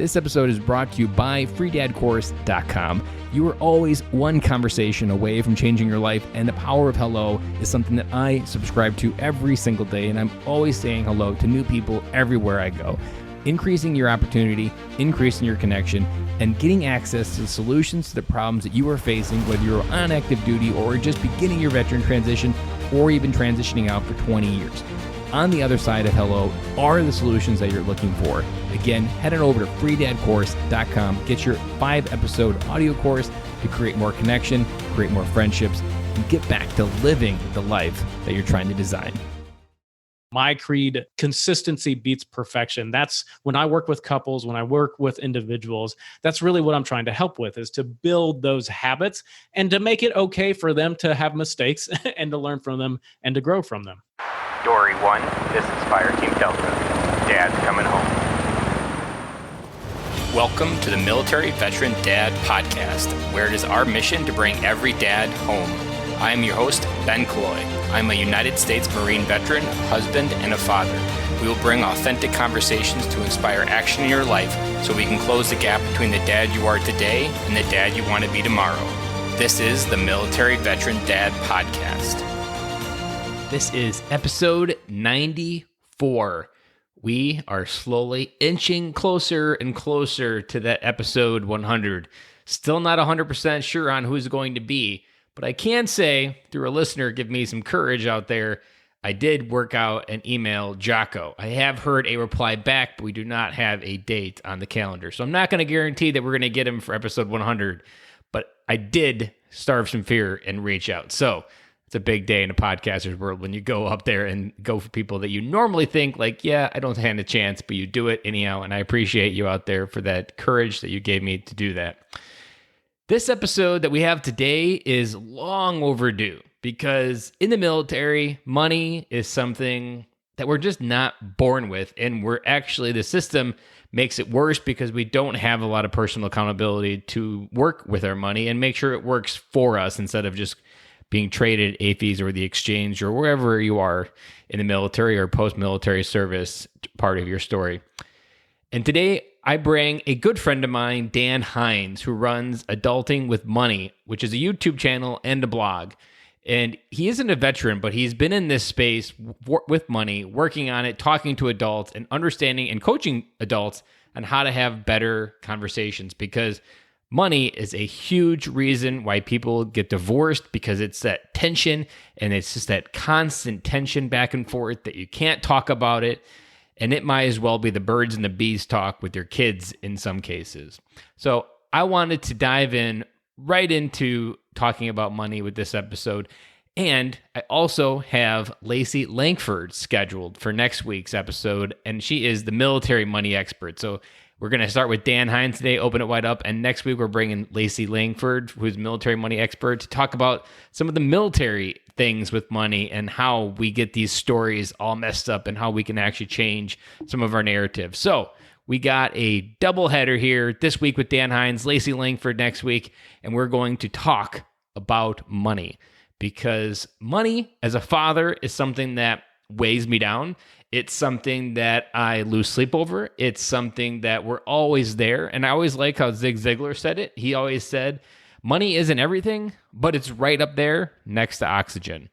This episode is brought to you by freedadcourse.com. You are always one conversation away from changing your life, and the power of hello is something that I subscribe to every single day, and I'm always saying hello to new people everywhere I go. Increasing your opportunity, increasing your connection, and getting access to the solutions to the problems that you are facing, whether you're on active duty or just beginning your veteran transition or even transitioning out for 20 years. On the other side of hello are the solutions that you're looking for. Again, head on over to freedadcourse.com. Get your 5-episode audio course to create more connection, create more friendships, and get back to living the life that you're trying to design. My creed, consistency beats perfection. That's when I work with couples, when I work with individuals, that's really what I'm trying to help with, is to build those habits and to make it okay for them to have mistakes and to learn from them and to grow from them. Dory 1, this is Fire Team Delta. Dad's coming home. Welcome to the Military Veteran Dad Podcast, where it is our mission to bring every dad home. I am your host, Ben Cloy. I'm a United States Marine veteran, husband, and a father. We will bring authentic conversations to inspire action in your life so we can close the gap between the dad you are today and the dad you want to be tomorrow. This is the Military Veteran Dad Podcast. This is episode 94. We are slowly inching closer and closer to that episode 100. Still not 100% sure on who's going to be, but I can say, through a listener give me some courage out there, I did work out and email Jocko. I have heard a reply back, but we do not have a date on the calendar. So I'm not going to guarantee that we're going to get him for episode 100, but I did starve some fear and reach out. So it's a big day in the podcaster's world when you go up there and go for people that you normally think like, yeah, I don't stand a chance, but you do it anyhow. And I appreciate you out there for that courage that you gave me to do that. This episode that we have today is long overdue because in the military, money is something that we're just not born with. And we're actually, the system makes it worse because we don't have a lot of personal accountability to work with our money and make sure it works for us instead of just being traded AFES or the exchange or wherever you are in the military or post-military service part of your story. And today I bring a good friend of mine, Dan Hinz, who runs Adulting with Money, which is a YouTube channel and a blog. And he isn't a veteran, but he's been in this space with money, working on it, talking to adults and understanding and coaching adults on how to have better conversations, because money is a huge reason why people get divorced, because it's that tension and it's just that constant tension back and forth that you can't talk about it. And it might as well be the birds and the bees talk with your kids in some cases. So I wanted to dive in right into talking about money with this episode. And I also have Lacey Langford scheduled for next week's episode, and she is the military money expert. So we're going to start with Dan Hinz today, open it wide up, and next week we're bringing Lacey Langford, who's a military money expert, to talk about some of the military things with money and how we get these stories all messed up and how we can actually change some of our narratives. So we got a double header here this week with Dan Hinz, Lacey Langford next week, and we're going to talk about money, because money as a father is something that weighs me down. It's something that I lose sleep over. It's something that we're always there. And I always like how Zig Ziglar said it. He always said, money isn't everything, but it's right up there next to oxygen.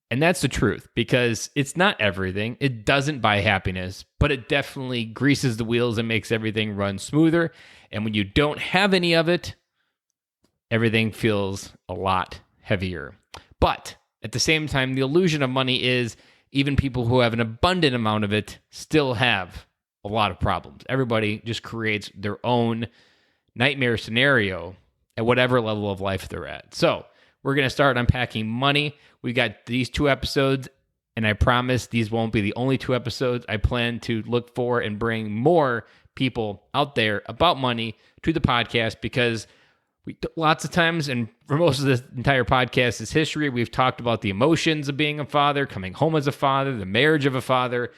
And that's the truth, because it's not everything. It doesn't buy happiness, but it definitely greases the wheels and makes everything run smoother. And when you don't have any of it, everything feels a lot heavier. But at the same time, the illusion of money is even people who have an abundant amount of it still have a lot of problems. Everybody just creates their own nightmare scenario at whatever level of life they're at. So we're going to start unpacking money. We got these 2 episodes, and I promise these won't be the only 2 episodes. I plan to look for and bring more people out there about money to the podcast, because lots of times, and for most of this entire podcast's history, we've talked about the emotions of being a father, coming home as a father, the marriage of a father.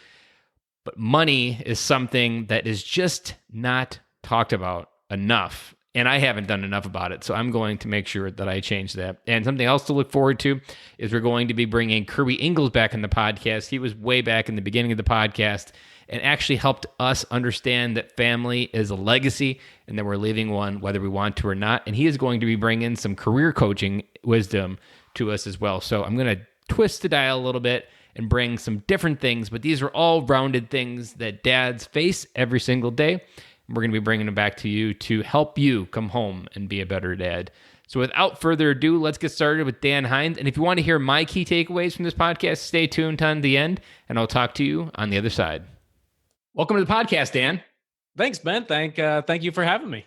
But money is something that is just not talked about enough. And I haven't done enough about it. So I'm going to make sure that I change that. And something else to look forward to is we're going to be bringing Kirby Ingles back in the podcast. He was way back in the beginning of the podcast. and actually helped us understand that family is a legacy and that we're leaving one whether we want to or not. And he is going to be bringing some career coaching wisdom to us as well. So I'm going to twist the dial a little bit and bring some different things, but these are all rounded things that dads face every single day. We're going to be bringing them back to you to help you come home and be a better dad. So without further ado, let's get started with Dan Hinz. And if you want to hear my key takeaways from this podcast, stay tuned to the end, and I'll talk to you on the other side. Welcome to the podcast, Dan. Thanks, Ben. Thank you for having me.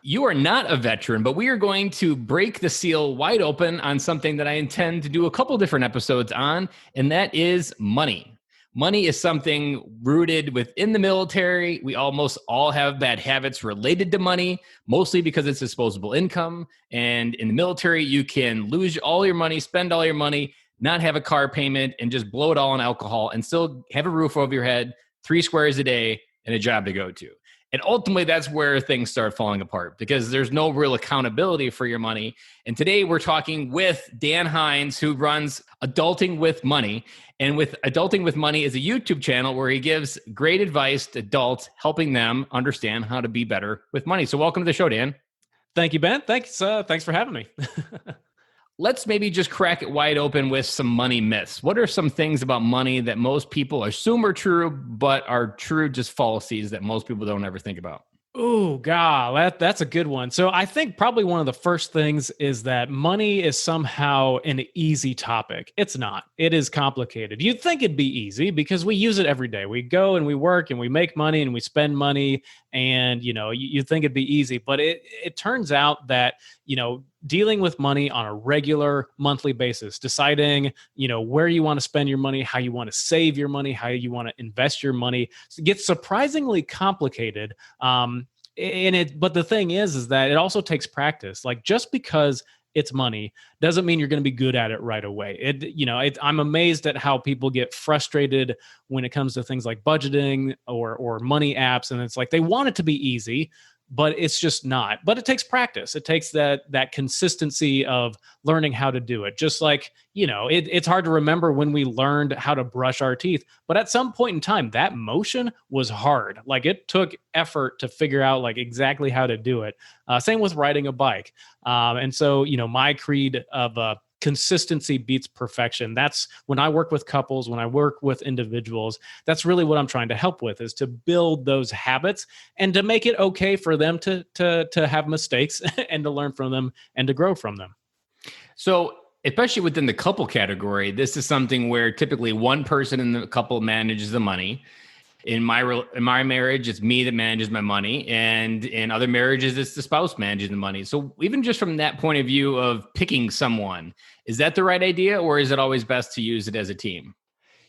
You are not a veteran, but we are going to break the seal wide open on something that I intend to do a couple different episodes on, and that is money. Money is something rooted within the military. We almost all have bad habits related to money, mostly because it's disposable income. And in the military, you can lose all your money, spend all your money, not have a car payment, and just blow it all on alcohol and still have a roof over your head, 3 squares a day, and a job to go to. And ultimately, that's where things start falling apart because there's no real accountability for your money. And today we're talking with Dan Hinz, who runs Adulting with Money. And with Adulting with Money is a YouTube channel where he gives great advice to adults, helping them understand how to be better with money. So welcome to the show, Dan. Thank you, Ben. Thanks for having me. Let's maybe just crack it wide open with some money myths. What are some things about money that most people assume are true, but are true just fallacies that most people don't ever think about? Oh, God, that's a good one. So I think probably one of the first things is that money is somehow an easy topic. It's not. It is complicated. You'd think it'd be easy because we use it every day. We go and we work and we make money and we spend money and, you think it'd be easy. But it turns out that, dealing with money on a regular monthly basis, deciding, where you want to spend your money, how you want to save your money, how you want to invest your money, gets surprisingly complicated. But the thing is that it also takes practice. Like just because it's money doesn't mean you're going to be good at it right away. I'm amazed at how people get frustrated when it comes to things like budgeting or money apps. And it's like, they want it to be easy, but it's just not. But it takes practice. It takes that consistency of learning how to do it. Just like, it's hard to remember when we learned how to brush our teeth. But at some point in time, that motion was hard. Like it took effort to figure out like exactly how to do it. Same with riding a bike. And so, my creed of consistency beats perfection. That's when I work with couples, when I work with individuals, that's really what I'm trying to help with, is to build those habits and to make it okay for them to have mistakes and to learn from them and to grow from them. So especially within the couple category, this is something where typically one person in the couple manages the money. In my marriage, it's me that manages my money. And in other marriages, it's the spouse managing the money. So even just from that point of view of picking someone, is that the right idea, or is it always best to use it as a team?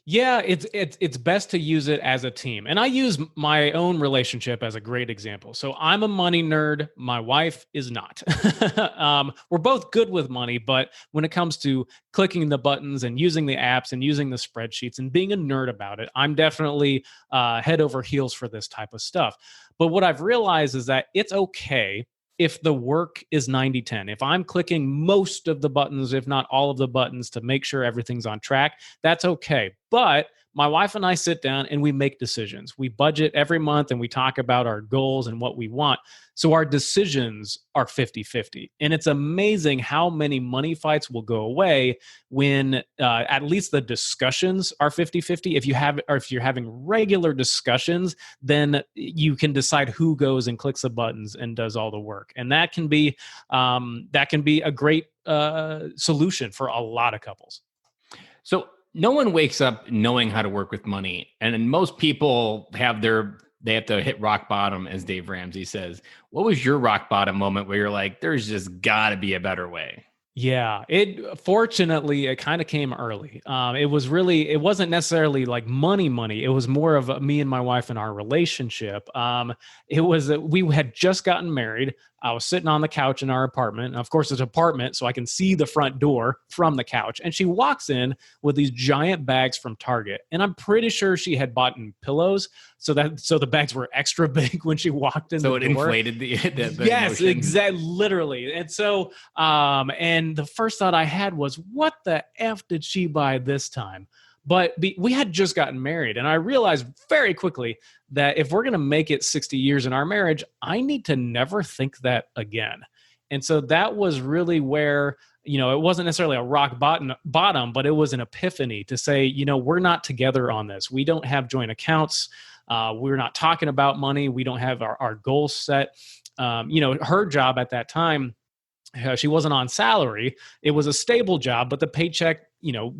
Yeah, it's best to use it as a team. And I use my own relationship as a great example. So I'm a money nerd. My wife is not. We're both good with money, but when it comes to clicking the buttons and using the apps and using the spreadsheets and being a nerd about it, I'm definitely head over heels for this type of stuff. But what I've realized is that it's okay if the work is 90-10, if I'm clicking most of the buttons, if not all of the buttons to make sure everything's on track, that's okay. But my wife and I sit down and we make decisions. We budget every month and we talk about our goals and what we want. So our decisions are 50-50. And it's amazing how many money fights will go away when at least the discussions are 50-50. If you're having regular discussions, then you can decide who goes and clicks the buttons and does all the work. And that can be a great solution for a lot of couples. So no one wakes up knowing how to work with money. And most people they have to hit rock bottom, as Dave Ramsey says. What was your rock bottom moment where you're like, there's just got to be a better way? Yeah, fortunately, it kind of came early. It wasn't necessarily like money. It was more of me and my wife and our relationship. We had just gotten married. I was sitting on the couch in our apartment. And of course, it's an apartment, so I can see the front door from the couch. And she walks in with these giant bags from Target. And I'm pretty sure she had bought pillows. So the bags were extra big when she walked in the door. So it inflated the yes, emotion. Exactly, literally. And so, and the first thought I had was, what the F did she buy this time? But we had just gotten married, and I realized very quickly that if we're going to make it 60 years in our marriage, I need to never think that again. And so that was really where, it wasn't necessarily a rock bottom, but it was an epiphany to say, we're not together on this. We don't have joint accounts. We're not talking about money. We don't have our goals set. Her job at that time, she wasn't on salary. It was a stable job, but the paycheck,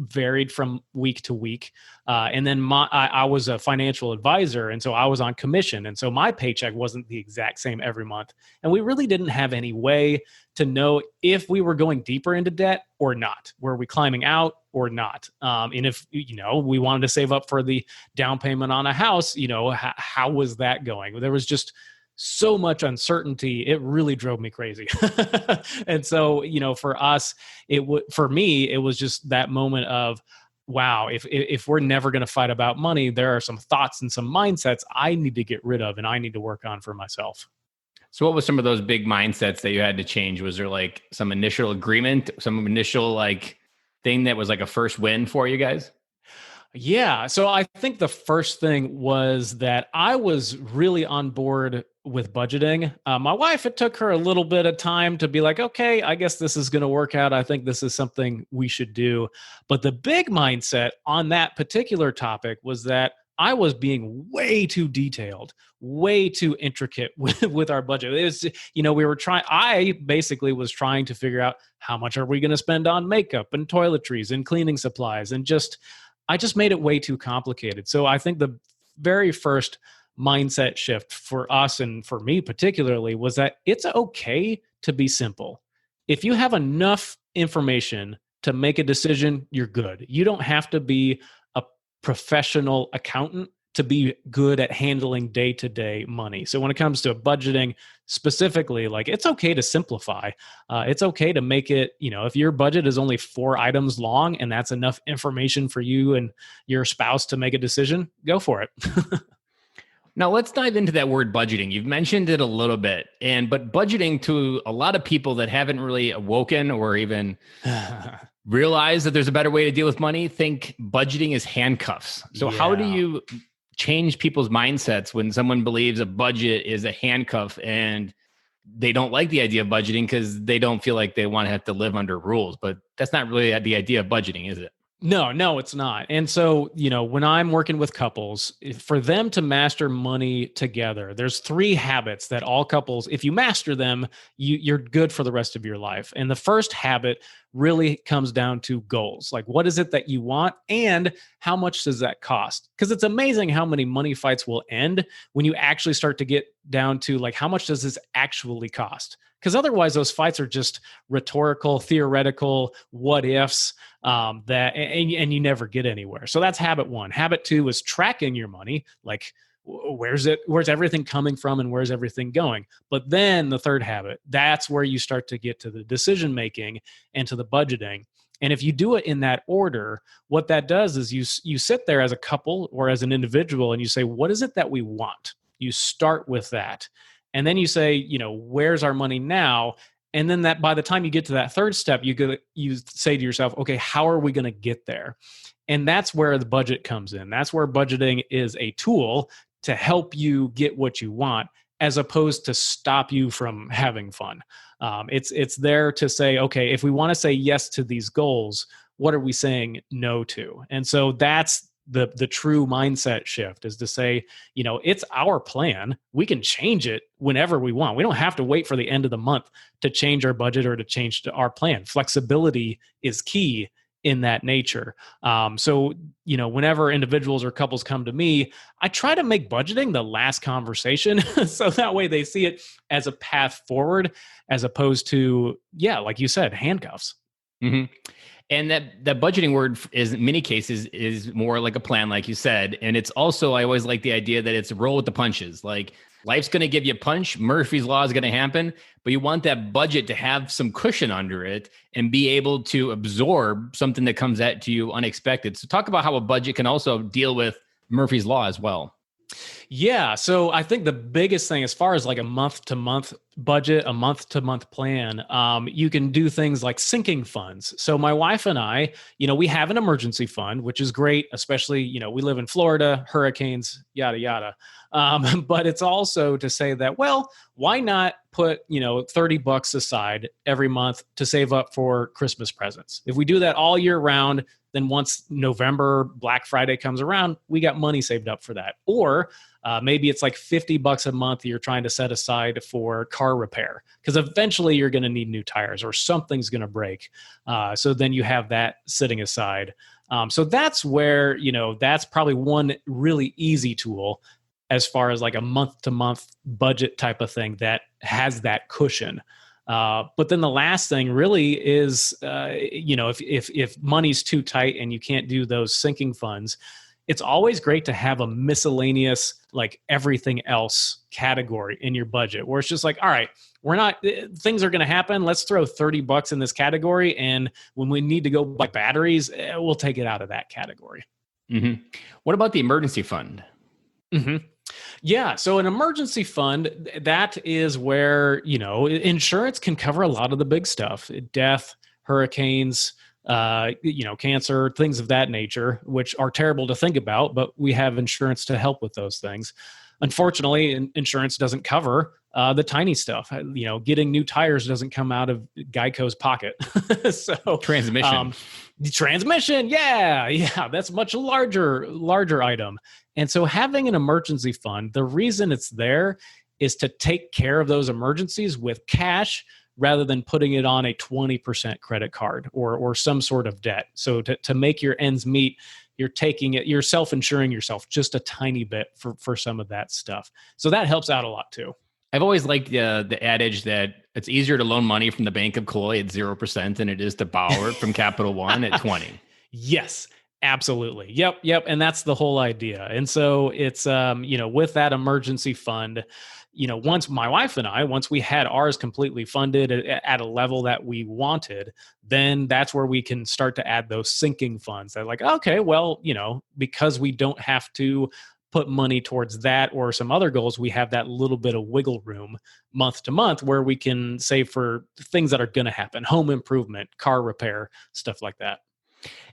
varied from week to week. And then I was a financial advisor, and so I was on commission. And so my paycheck wasn't the exact same every month. And we really didn't have any way to know if we were going deeper into debt or not. Were we climbing out or not? And if, we wanted to save up for the down payment on a house, how was that going? There was just so much uncertainty. It really drove me crazy. And so, for us, for me, it was just that moment of, wow, if we're never going to fight about money, there are some thoughts and some mindsets I need to get rid of and I need to work on for myself. So what was some of those big mindsets that you had to change? Was there like some initial agreement, some initial thing that was like a first win for you guys? Yeah. So I think the first thing was that I was really on board with budgeting. My wife, it took her a little bit of time to be like, okay, I guess this is going to work out. I think this is something we should do. But the big mindset on that particular topic was that I was being way too detailed, way too intricate with our budget. It was, I basically was trying to figure out how much are we going to spend on makeup and toiletries and cleaning supplies, and I just made it way too complicated. So I think the very first mindset shift for us, and for me particularly, was that it's okay to be simple. If you have enough information to make a decision, you're good. You don't have to be a professional accountant to be good at handling day-to-day money. So when it comes to budgeting specifically, it's okay to simplify. It's okay to make it, if your budget is only 4 items long and that's enough information for you and your spouse to make a decision, go for it. Now let's dive into that word budgeting. You've mentioned it a little bit, but budgeting, to a lot of people that haven't really awoken or even realized that there's a better way to deal with money, think budgeting is handcuffs. So how do you change people's mindsets when someone believes a budget is a handcuff and they don't like the idea of budgeting because they don't feel like they want to have to live under rules? But that's not really the idea of budgeting, is it? No, it's not. And so, when I'm working with couples, for them to master money together, there's 3 habits that all couples, if you master them, you're good for the rest of your life. And the first habit really comes down to goals. Like, what is it that you want and how much does that cost? Because it's amazing how many money fights will end when you actually start to get down to how much does this actually cost? Because otherwise those fights are just rhetorical, theoretical, what ifs, and you never get anywhere. So that's habit 1. Habit 2 is tracking your money. Where's everything coming from and where's everything going? But then the third habit, that's where you start to get to the decision making and to the budgeting. And if you do it in that order, what that does is you sit there as a couple or as an individual and you say, what is it that we want? You start with that. And then you say, where's our money now? And then that by the time you get to that third step, you say to yourself, okay, how are we going to get there? And that's where the budget comes in. That's where budgeting is a tool to help you get what you want, as opposed to stop you from having fun. It's there to say, okay, if we want to say yes to these goals, what are we saying no to? And so that's the true mindset shift, is to say, it's our plan. We can change it whenever we want. We don't have to wait for the end of the month to change our budget or to change our plan. Flexibility is key in that nature. So, whenever individuals or couples come to me, I try to make budgeting the last conversation. So that way they see it as a path forward, as opposed to, like you said, handcuffs. Mm-hmm. And that budgeting word is, in many cases, is more like a plan, like you said. And it's also, I always like the idea that it's roll with the punches. Like, life's going to give you a punch. Murphy's Law is going to happen, but you want that budget to have some cushion under it and be able to absorb something that comes at you unexpected. So talk about how a budget can also deal with Murphy's Law as well. Yeah. So I think the biggest thing, as far as like a month to month budget, a month to month plan, you can do things like sinking funds. So my wife and I, we have an emergency fund, which is great, especially, we live in Florida, hurricanes, yada, yada. But it's also to say that, well, why not put, $30 aside every month to save up for Christmas presents? If we do that all year round, then once November, Black Friday comes around, we got money saved up for that. Or maybe it's like $50 a month you're trying to set aside for car repair, because eventually you're going to need new tires or something's going to break. So then you have that sitting aside. So that's where, that's probably one really easy tool as far as like a month to month budget type of thing that has that cushion. But then the last thing really is, if money's too tight and you can't do those sinking funds, it's always great to have a miscellaneous, like everything else category in your budget, where it's just like, all right, things are going to happen. Let's throw $30 in this category. And when we need to go buy batteries, we'll take it out of that category. Mm-hmm. What about the emergency fund? Mm-hmm. Yeah. So an emergency fund, that is where, insurance can cover a lot of the big stuff: death, hurricanes, cancer, things of that nature, which are terrible to think about, but we have insurance to help with those things. Unfortunately, insurance doesn't cover the tiny stuff. Getting new tires doesn't come out of Geico's pocket. So transmission. Yeah. That's a much larger item. And so having an emergency fund, the reason it's there is to take care of those emergencies with cash rather than putting it on a 20% credit card or some sort of debt. So to make your ends meet, you're self-insuring yourself just a tiny bit for some of that stuff. So that helps out a lot too. I've always liked the adage that it's easier to loan money from the Bank of Killoy at 0% than it is to borrow it from Capital One at 20. Yes, absolutely. Yep. And that's the whole idea. And so it's, with that emergency fund, once my wife and I, once we had ours completely funded at a level that we wanted, then that's where we can start to add those sinking funds. They're like, okay, well, because we don't have to put money towards that or some other goals, we have that little bit of wiggle room month to month where we can save for things that are going to happen: home improvement, car repair, stuff like that.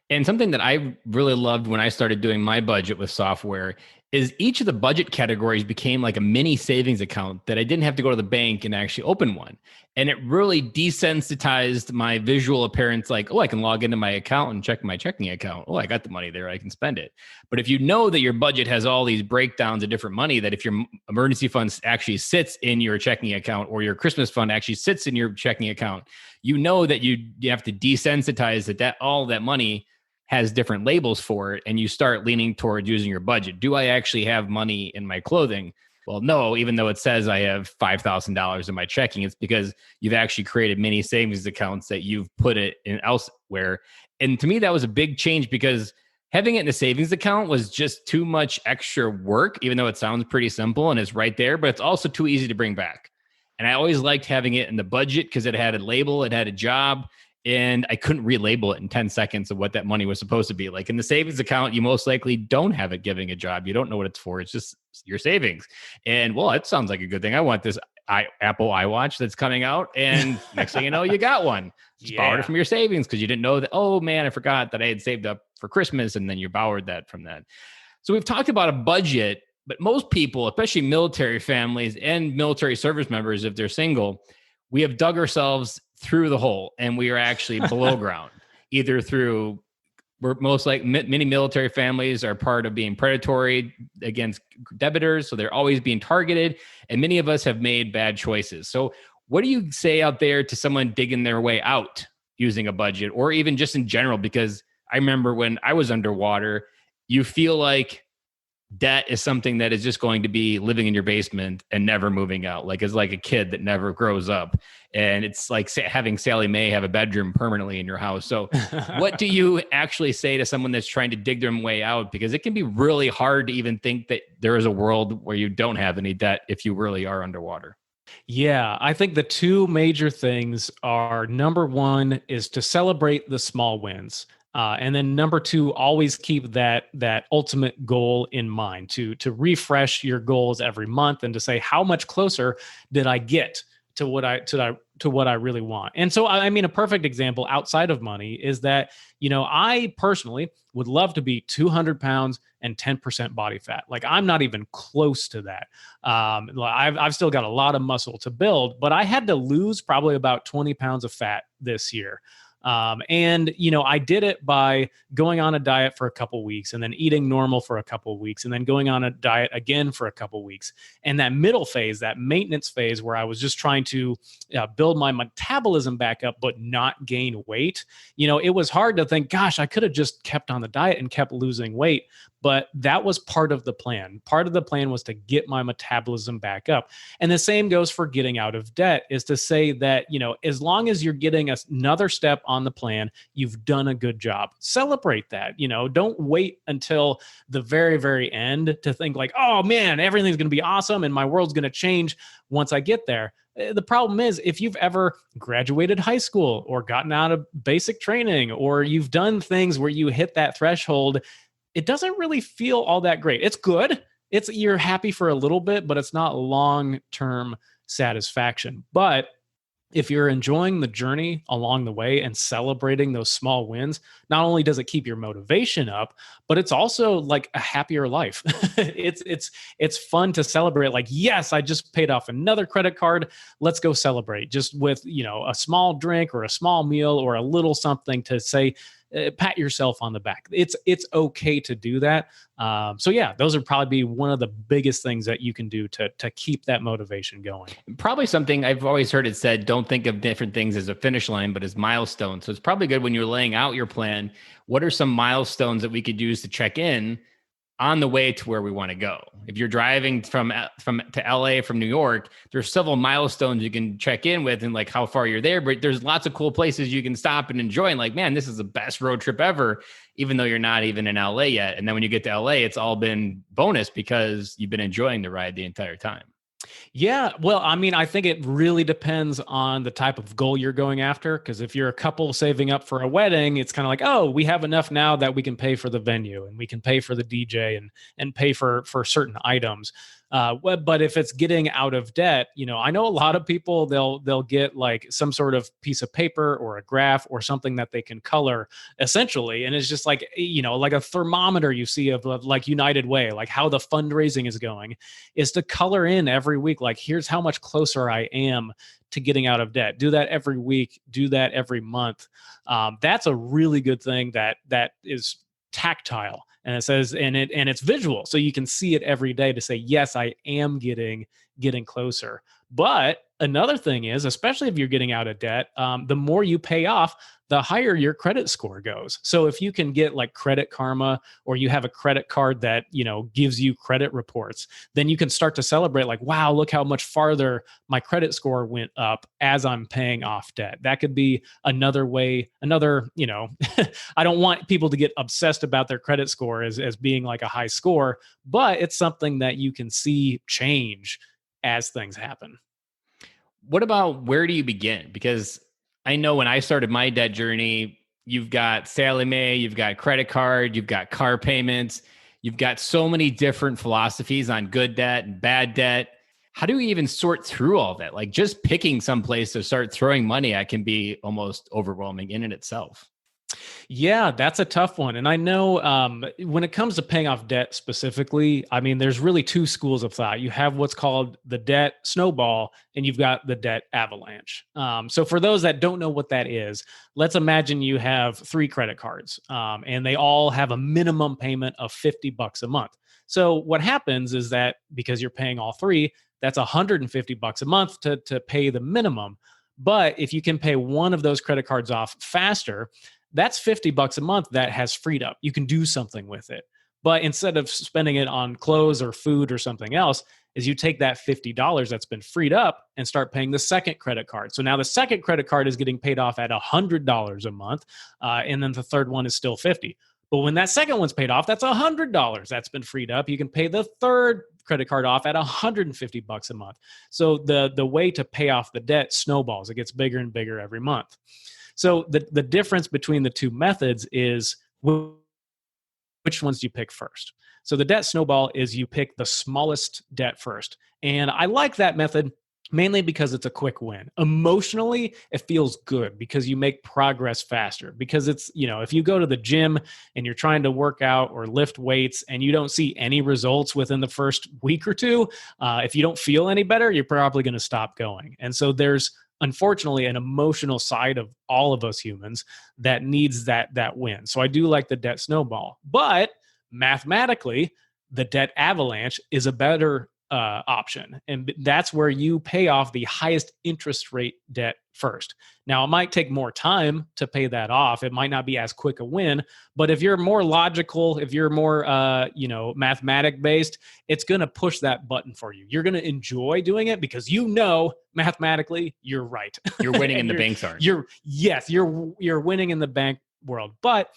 And something that I really loved when I started doing my budget with software is each of the budget categories became like a mini savings account that I didn't have to go to the bank and actually open one. And it really desensitized my visual appearance, like, oh, I can log into my account and check my checking account. Oh, I got the money there, I can spend it. But if you know that your budget has all these breakdowns of different money, that if your emergency fund actually sits in your checking account or your Christmas fund actually sits in your checking account, you know that you have to desensitize that all that money has different labels for it, and you start leaning towards using your budget. Do I actually have money in my clothing? Well, no, even though it says I have $5,000 in my checking, it's because you've actually created mini savings accounts that you've put it in elsewhere. And to me, that was a big change, because having it in a savings account was just too much extra work, even though it sounds pretty simple and it's right there, but it's also too easy to bring back. And I always liked having it in the budget because it had a label, it had a job, and I couldn't relabel it in 10 seconds of what that money was supposed to be. Like in the savings account, you most likely don't have it giving a job. You don't know what it's for. It's just your savings. And well, it sounds like a good thing. I want this Apple iWatch that's coming out. And next thing you know, you got one. Just borrowed it from your savings because you didn't know that, oh man, I forgot that I had saved up for Christmas. And then you borrowed that from that. So we've talked about a budget, but most people, especially military families and military service members, if they're single, we have dug ourselves through the hole, and we are actually below ground, either through, we're most like many military families are part of being predatory against debitors. So they're always being targeted. And many of us have made bad choices. So what do you say out there to someone digging their way out using a budget, or even just in general? Because I remember when I was underwater, you feel like debt is something that is just going to be living in your basement and never moving out. Like it's like a kid that never grows up. And it's like having Sally Mae have a bedroom permanently in your house. So what do you actually say to someone that's trying to dig their way out? Because it can be really hard to even think that there is a world where you don't have any debt if you really are underwater. Yeah, I think the two major things are, number one is to celebrate the small wins. And then number two, always keep that ultimate goal in mind, to refresh your goals every month and to say, how much closer did I get to what I really want? And so, I mean, a perfect example outside of money is that, I personally would love to be 200 pounds and 10% body fat. Like, I'm not even close to that. I've still got a lot of muscle to build, but I had to lose probably about 20 pounds of fat this year. And I did it by going on a diet for a couple weeks and then eating normal for a couple weeks and then going on a diet again for a couple weeks. And that middle phase, that maintenance phase where I was just trying to build my metabolism back up, but not gain weight. It was hard to think, gosh, I could have just kept on the diet and kept losing weight. But that was part of the plan. Part of the plan was to get my metabolism back up. And the same goes for getting out of debt, is to say that, as long as you're getting another step on the plan, you've done a good job. Celebrate that. Don't wait until the very, very end to think like, oh man, everything's going to be awesome and my world's going to change once I get there. The problem is, if you've ever graduated high school or gotten out of basic training, or you've done things where you hit that threshold, it doesn't really feel all that great. It's good. You're happy for a little bit, but it's not long-term satisfaction. But if you're enjoying the journey along the way and celebrating those small wins, not only does it keep your motivation up, but it's also like a happier life. It's fun to celebrate. Like, yes, I just paid off another credit card. Let's go celebrate, just with, a small drink or a small meal or a little something to say, pat yourself on the back. It's okay to do that. So yeah, those would probably be one of the biggest things that you can do to keep that motivation going. Probably something I've always heard it said, don't think of different things as a finish line, but as milestones. So it's probably good when you're laying out your plan. What are some milestones that we could use to check in on the way to where we want to go? If you're driving to LA from New York, there's several milestones you can check in with and like how far you're there, but there's lots of cool places you can stop and enjoy. And like, man, this is the best road trip ever, even though you're not even in LA yet. And then when you get to LA, it's all been bonus because you've been enjoying the ride the entire time. Yeah, well, I mean, I think it really depends on the type of goal you're going after. Because if you're a couple saving up for a wedding, it's kind of like, oh, we have enough now that we can pay for the venue and we can pay for the DJ and pay for certain items. But if it's getting out of debt, I know a lot of people, they'll get like some sort of piece of paper or a graph or something that they can color essentially. And it's just like, like a thermometer you see of like United Way, like how the fundraising is going, is to color in every week. Like, here's how much closer I am to getting out of debt. Do that every week, do that every month. That's a really good thing that is tactile. And it says, and it's visual. So you can see it every day to say, yes, I am getting closer. But another thing is, especially if you're getting out of debt, the more you pay off, the higher your credit score goes. So if you can get like Credit Karma, or you have a credit card that, gives you credit reports, then you can start to celebrate like, wow, look how much farther my credit score went up as I'm paying off debt. That could be another way, I don't want people to get obsessed about their credit score as being like a high score, but it's something that you can see change as things happen. What about, where do you begin? Because I know when I started my debt journey, you've got Sallie Mae, you've got credit card, you've got car payments, you've got so many different philosophies on good debt and bad debt. How do we even sort through all that? Like, just picking some place to start throwing money at can be almost overwhelming in and itself. Yeah, that's a tough one. And I know when it comes to paying off debt specifically, I mean, there's really two schools of thought. You have what's called the debt snowball, and you've got the debt avalanche. So for those that don't know what that is, let's imagine you have 3 credit cards, and they all have a minimum payment of $50 a month. So what happens is that because you're paying all 3, that's $150 a month to pay the minimum. But if you can pay one of those credit cards off faster, that's $50 a month that has freed up. You can do something with it. But instead of spending it on clothes or food or something else, is you take that $50 that's been freed up and start paying the second credit card. So now the second credit card is getting paid off at $100 a month. And then the third one is still $50. But when that second one's paid off, that's $100 that's been freed up. You can pay the third credit card off at $150 a month. So the way to pay off the debt snowballs. It gets bigger and bigger every month. So the difference between the two methods is which ones do you pick first? So the debt snowball is you pick the smallest debt first. And I like that method mainly because it's a quick win. Emotionally, it feels good because you make progress faster. Because it's, if you go to the gym and you're trying to work out or lift weights and you don't see any results within the first week or two, if you don't feel any better, you're probably going to stop going. And so there's unfortunately an emotional side of all of us humans that needs that win. So I do like the debt snowball, but mathematically, the debt avalanche is a better option. And that's where you pay off the highest interest rate debt first. Now, it might take more time to pay that off. It might not be as quick a win, but if you're more logical, if you're more, mathematic based, it's going to push that button for you. You're going to enjoy doing it because mathematically you're right. You're winning and the banks aren't. You're winning in the bank world. But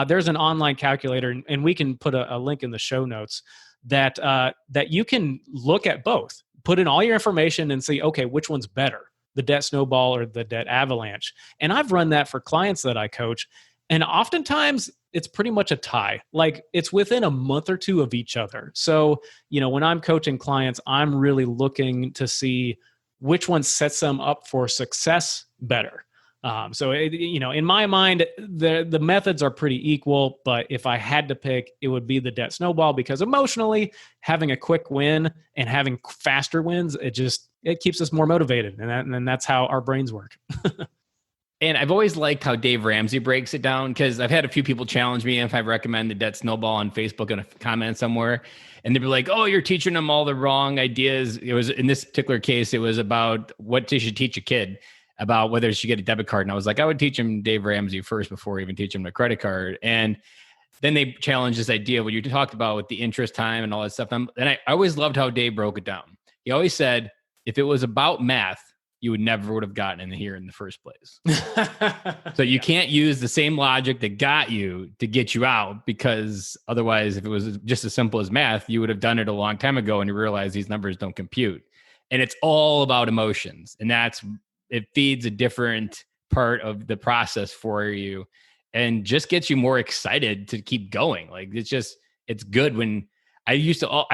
there's an online calculator, and we can put a link in the show notes that you can look at both, put in all your information and see, okay, which one's better, the debt snowball or the debt avalanche? And I've run that for clients that I coach. And oftentimes it's pretty much a tie. Like it's within a month or two of each other. So, when I'm coaching clients, I'm really looking to see which one sets them up for success better. In my mind, the methods are pretty equal, but if I had to pick, it would be the debt snowball because emotionally having a quick win and having faster wins, it keeps us more motivated. And that's how our brains work. And I've always liked how Dave Ramsey breaks it down because I've had a few people challenge me if I recommend the debt snowball on Facebook in a comment somewhere. And they'd be like, oh, you're teaching them all the wrong ideas. It was, in this particular case, it was about what you should teach a kid about whether she get a debit card. And I was like, I would teach him Dave Ramsey first before I even teach him the credit card. And then they challenged this idea what you talked about with the interest time and all that stuff. And I always loved how Dave broke it down. He always said, if it was about math, you would have gotten in here in the first place. So you can't use the same logic that got you to get you out, because otherwise, if it was just as simple as math, you would have done it a long time ago and you realize these numbers don't compute. And it's all about emotions. And it feeds a different part of the process for you and just gets you more excited to keep going. Like it's good when I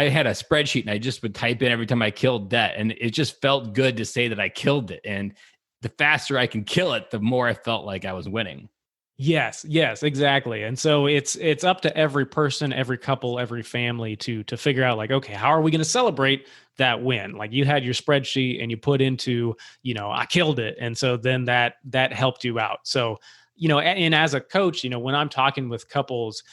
had a spreadsheet and I just would type in every time I killed debt, and it just felt good to say that I killed it. And the faster I can kill it, the more I felt like I was winning. Yes, exactly. And so it's up to every person, every couple, every family to figure out like, okay, how are we going to celebrate that win? Like you had your spreadsheet and you put into, I killed it. And so then that helped you out. So, and as a coach, when I'm talking with couples,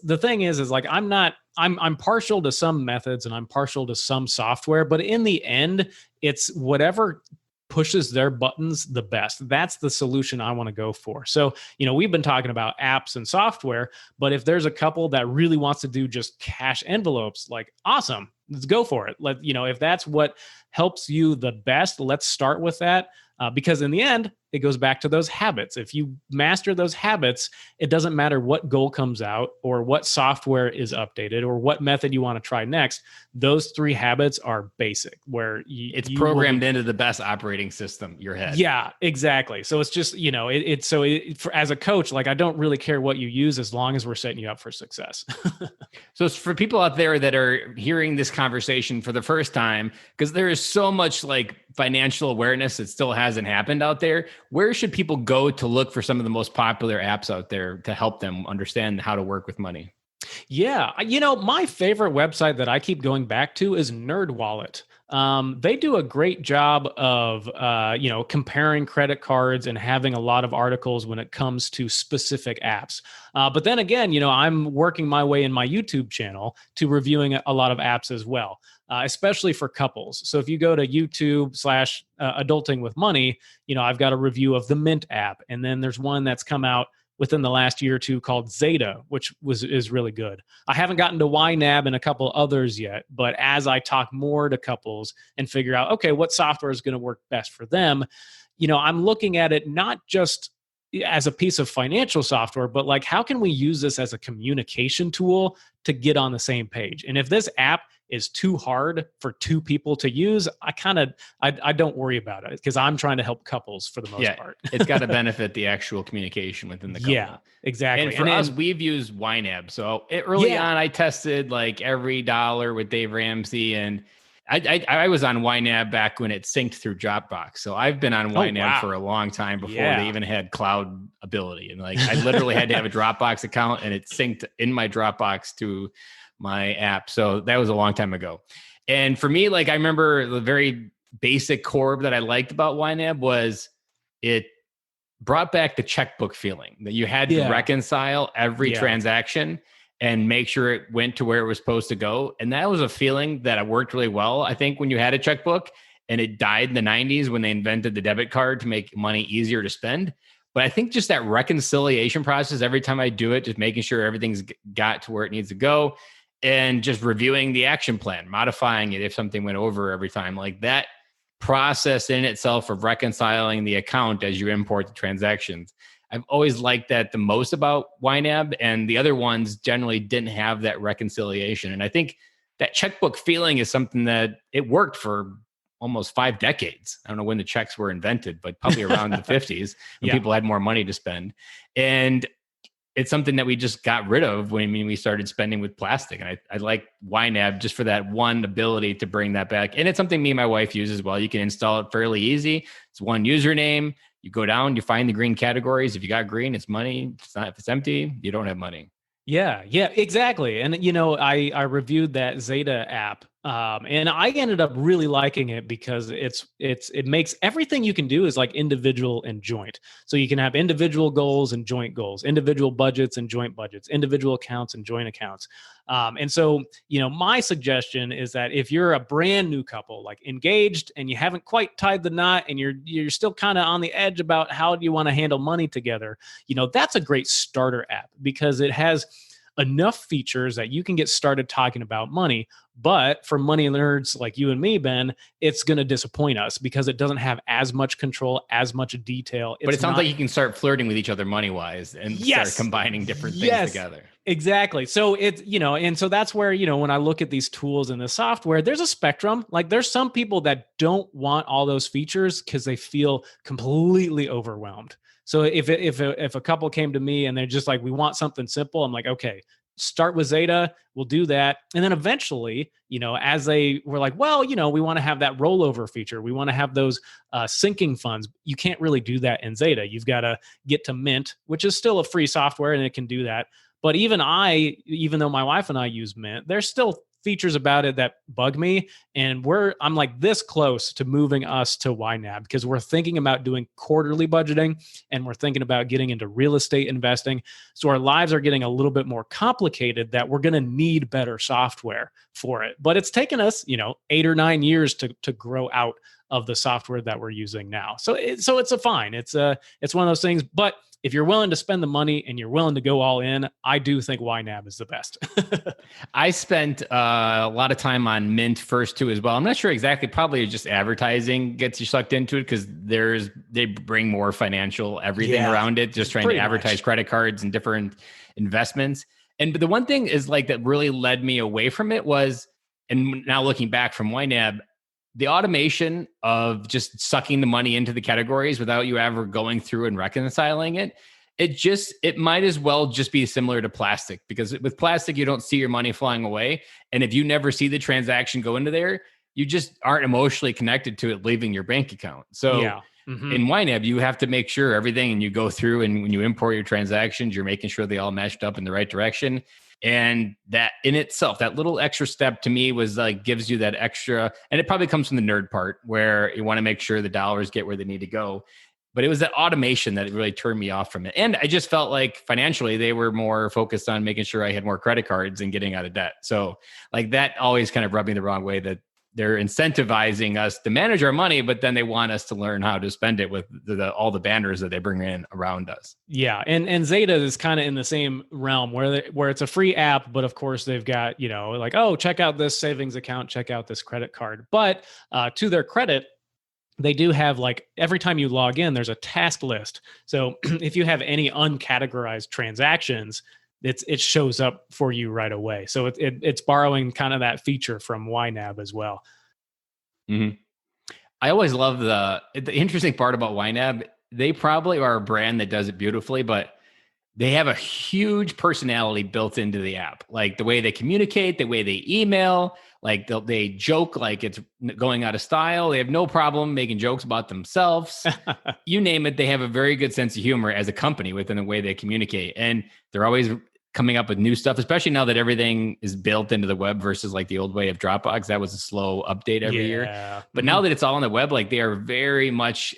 the thing is like, I'm partial to some methods and I'm partial to some software, but in the end, it's whatever pushes their buttons the best. That's the solution I want to go for. So, we've been talking about apps and software, but if there's a couple that really wants to do just cash envelopes, like awesome, let's go for it. If that's what helps you the best, let's start with that. Because in the end, it goes back to those habits. If you master those habits, it doesn't matter what goal comes out or what software is updated or what method you want to try next. Those 3 habits are basic, where it's programmed into the best operating system, your head. Yeah, exactly. So it's just, as a coach, like I don't really care what you use as long as we're setting you up for success. So it's for people out there that are hearing this conversation for the first time, because there is so much like financial awareness that still hasn't happened out there. Where should people go to look for some of the most popular apps out there to help them understand how to work with money? Yeah. My favorite website that I keep going back to is NerdWallet. They do a great job of, comparing credit cards and having a lot of articles when it comes to specific apps. But then again, I'm working my way in my YouTube channel to reviewing a lot of apps as well, especially for couples. So if you go to YouTube/adulting with money, I've got a review of the Mint app. And then there's one that's come out within the last year or two called Zeta, which is really good. I haven't gotten to YNAB and a couple others yet, but as I talk more to couples and figure out, okay, what software is going to work best for them, I'm looking at it not just as a piece of financial software, but like, how can we use this as a communication tool to get on the same page? And if this app is too hard for two people to use, I don't worry about it because I'm trying to help couples for the most part. It's got to benefit the actual communication within the couple. Yeah, exactly. And for us, we've used YNAB. So early on, I tested like every dollar with Dave Ramsey, and I was on YNAB back when it synced through Dropbox. So I've been on YNAB for a long time before they even had cloud ability. And like I literally had to have a Dropbox account, and it synced in my Dropbox to my app. So that was a long time ago. And for me, like I remember the very basic core that I liked about YNAB was it brought back the checkbook feeling that you had to reconcile every transaction and make sure it went to where it was supposed to go. And that was a feeling that worked really well. I think when you had a checkbook, and it died in the 90s when they invented the debit card to make money easier to spend. But I think just that reconciliation process, every time I do it, just making sure everything's got to where it needs to go, and just reviewing the action plan, modifying it if something went over every time, like that process in itself of reconciling the account as you import the transactions. I've always liked that the most about YNAB, and the other ones generally didn't have that reconciliation. And I think that checkbook feeling is something that it worked for almost 5 decades. I don't know when the checks were invented, but probably around the 50s when people had more money to spend. And it's something that we just got rid of when we started spending with plastic. And I like YNAB just for that one ability to bring that back. And it's something me and my wife use as well. You can install it fairly easy. It's one username. You go down, you find the green categories. If you got green, it's money. If it's empty, you don't have money. Yeah, exactly. And I reviewed that Zeta app, and I ended up really liking it because it makes everything you can do is like individual and joint. So you can have individual goals and joint goals, individual budgets and joint budgets, individual accounts and joint accounts. And so, my suggestion is that if you're a brand new couple, like engaged, and you haven't quite tied the knot, and you're still kind of on the edge about how do you want to handle money together, that's a great starter app because it has enough features that you can get started talking about money. But for money nerds like you and me, Ben, it's going to disappoint us because it doesn't have as much control, as much detail. But it sounds like you can start flirting with each other money-wise and start combining different things together. Exactly. So it's, and so that's where, when I look at these tools and the software, there's a spectrum. Like there's some people that don't want all those features because they feel completely overwhelmed. So if a couple came to me and they're just like, we want something simple, I'm like, okay, start with Zeta. We'll do that. And then eventually, as they were like, well, we want to have that rollover feature. We want to have those syncing funds. You can't really do that in Zeta. You've got to get to Mint, which is still a free software and it can do that. But even though my wife and I use Mint, there's still features about it that bug me. And I'm like this close to moving us to YNAB because we're thinking about doing quarterly budgeting and we're thinking about getting into real estate investing. So our lives are getting a little bit more complicated that we're going to need better software for it. But it's taken us, 8 or 9 years to grow out of the software that we're using now. So it's a fine. It's one of those things, but if you're willing to spend the money and you're willing to go all in, I do think YNAB is the best. I spent a lot of time on Mint first too as well. I'm not sure exactly, probably just advertising gets you sucked into it because they bring more financial everything around it, just trying to advertise credit cards and different investments. But the one thing is like that really led me away from it was, and now looking back from YNAB, the automation of just sucking the money into the categories without you ever going through and reconciling it. It might as well just be similar to plastic because with plastic, you don't see your money flying away. And if you never see the transaction go into there, you just aren't emotionally connected to it leaving your bank account. So in YNAB, you have to make sure everything, and you go through, and when you import your transactions, you're making sure they all matched up in the right direction. And that in itself, that little extra step to me was like, gives you that extra, and it probably comes from the nerd part where you want to make sure the dollars get where they need to go. But it was that automation that really turned me off from it. And I just felt like financially, they were more focused on making sure I had more credit cards and getting out of debt. So like that always kind of rubbed me the wrong way, that they're incentivizing us to manage our money, but then they want us to learn how to spend it with all the banners that they bring in around us. Yeah. And Zeta is kind of in the same realm where it's a free app, but of course they've got, like, oh, check out this savings account, check out this credit card. But to their credit, they do have, like, every time you log in, there's a task list. So if you have any uncategorized transactions, it shows up for you right away. So it's borrowing kind of that feature from YNAB as well. Mm-hmm. I always love the interesting part about YNAB. They probably are a brand that does it beautifully, but they have a huge personality built into the app. Like the way they communicate, the way they email, like they joke like it's going out of style. They have no problem making jokes about themselves. You name it, they have a very good sense of humor as a company within the way they communicate. And they're always coming up with new stuff, especially now that everything is built into the web versus like the old way of Dropbox. That was a slow update every year. But now that it's all on the web, like they are very much,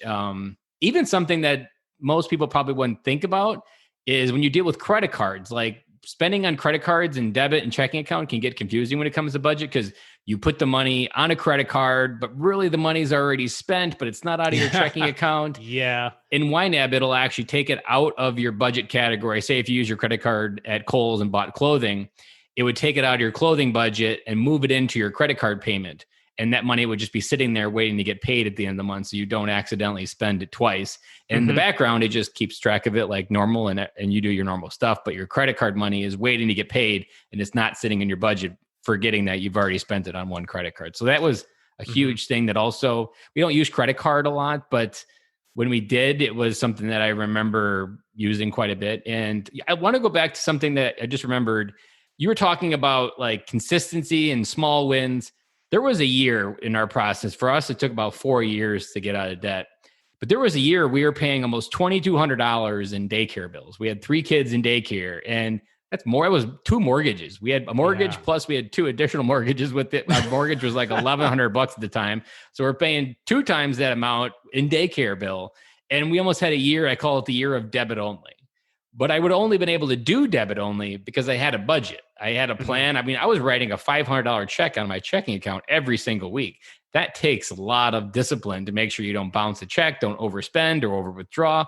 even something that most people probably wouldn't think about is when you deal with credit cards, like spending on credit cards and debit and checking account can get confusing when it comes to budget, because you put the money on a credit card, but really the money's already spent, but it's not out of your checking account. Yeah. In YNAB, it'll actually take it out of your budget category. Say if you use your credit card at Kohl's and bought clothing, it would take it out of your clothing budget and move it into your credit card payment. And that money would just be sitting there waiting to get paid at the end of the month, so you don't accidentally spend it twice. And in the background, it just keeps track of it like normal, and you do your normal stuff. But your credit card money is waiting to get paid, and it's not sitting in your budget, forgetting that you've already spent it on one credit card. So that was a huge thing that also, we don't use credit card a lot, but when we did, it was something that I remember using quite a bit. And I want to go back to something that I just remembered. You were talking about like consistency and small wins. There was a year in our process. For us, it took about 4 years to get out of debt. But there was a year we were paying almost $2,200 in daycare bills. We had 3 kids in daycare, and that's more. It was 2 mortgages. We had a mortgage plus we had 2 additional mortgages with it. Our mortgage was like $1,100 at the time. So we're paying 2 times that amount in daycare bill. And we almost had a year, I call it the year of debit only. But I would only been able to do debit only because I had a budget. I had a plan. I mean, I was writing a $500 check on my checking account every single week. That takes a lot of discipline to make sure you don't bounce a check, don't overspend or over withdraw.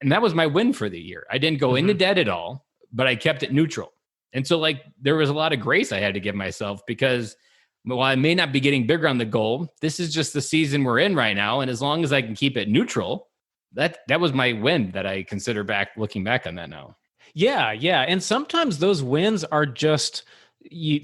And that was my win for the year. I didn't go into debt at all, but I kept it neutral. And so like there was a lot of grace I had to give myself, because while I may not be getting bigger on the goal, this is just the season we're in right now. And as long as I can keep it neutral, that was my win that I consider back, looking back on that now. Yeah. Yeah. And sometimes those wins are just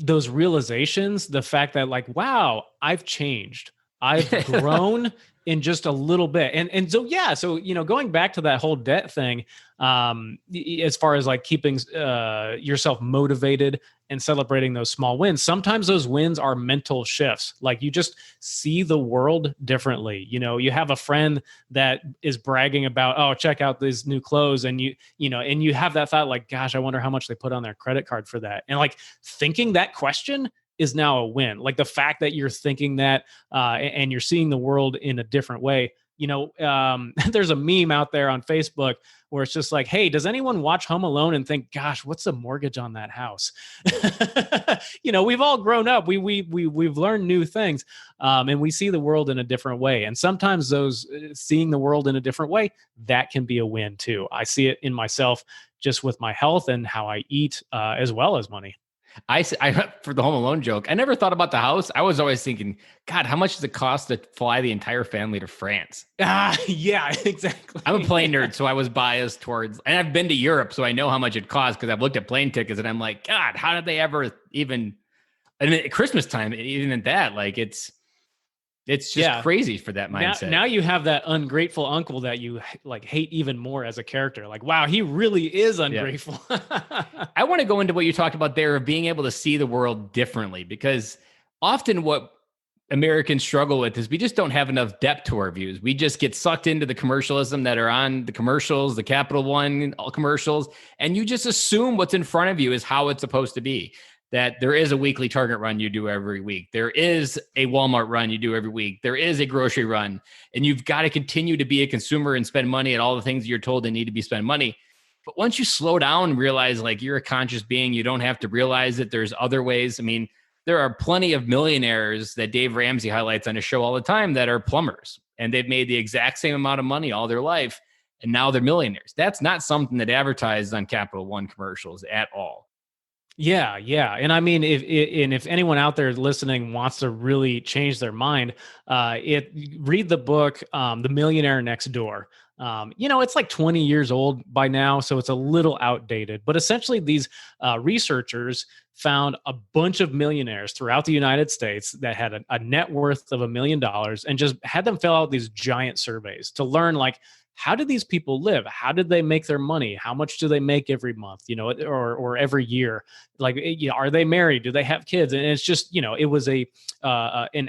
those realizations, the fact that like, wow, I've changed. I've grown in just a little bit. And so, yeah. So, going back to that whole debt thing, as far as like keeping yourself motivated and celebrating those small wins, sometimes those wins are mental shifts. Like you just see the world differently. You have a friend that is bragging about, oh, check out these new clothes. And and you have that thought like, gosh, I wonder how much they put on their credit card for that. And like thinking that question is now a win. Like the fact that you're thinking that and you're seeing the world in a different way. There's a meme out there on Facebook where it's just like, hey, does anyone watch Home Alone and think, gosh, what's the mortgage on that house? We've all grown up. We've learned new things, and we see the world in a different way. And sometimes those seeing the world in a different way, that can be a win too. I see it in myself just with my health and how I eat, as well as money. I for the Home Alone joke, I never thought about the house. I was always thinking, God, how much does it cost to fly the entire family to France? Yeah, exactly. I'm a plane nerd, so I was biased towards, and I've been to Europe, so I know how much it costs because I've looked at plane tickets and I'm like, God, how did they ever even, and at Christmas time, even at that, like it's just crazy for that mindset. Now you have that ungrateful uncle that you like hate even more as a character. Like, wow, he really is ungrateful. Yeah. I want to go into what you talked about there of being able to see the world differently, because often what Americans struggle with is we just don't have enough depth to our views. We just get sucked into the commercialism that are on the commercials, the Capital One commercials, and you just assume what's in front of you is how it's supposed to be. That there is a weekly Target run you do every week. There is a Walmart run you do every week. There is a grocery run, and you've got to continue to be a consumer and spend money at all the things you're told they need to be spent money. But once you slow down and realize like you're a conscious being, you don't have to realize that there's other ways. I mean, there are plenty of millionaires that Dave Ramsey highlights on his show all the time that are plumbers, and they've made the exact same amount of money all their life, and now they're millionaires. That's not something that advertised on Capital One commercials at all. Yeah. And I mean, if anyone out there listening wants to really change their mind, read the book, The Millionaire Next Door. It's like 20 years old by now, so it's a little outdated. But essentially, these researchers found a bunch of millionaires throughout the United States that had a net worth of $1 million and just had them fill out these giant surveys to learn, like, how did these people live? How did they make their money? How much do they make every month, or every year? Like, are they married? Do they have kids? And it's just, it was an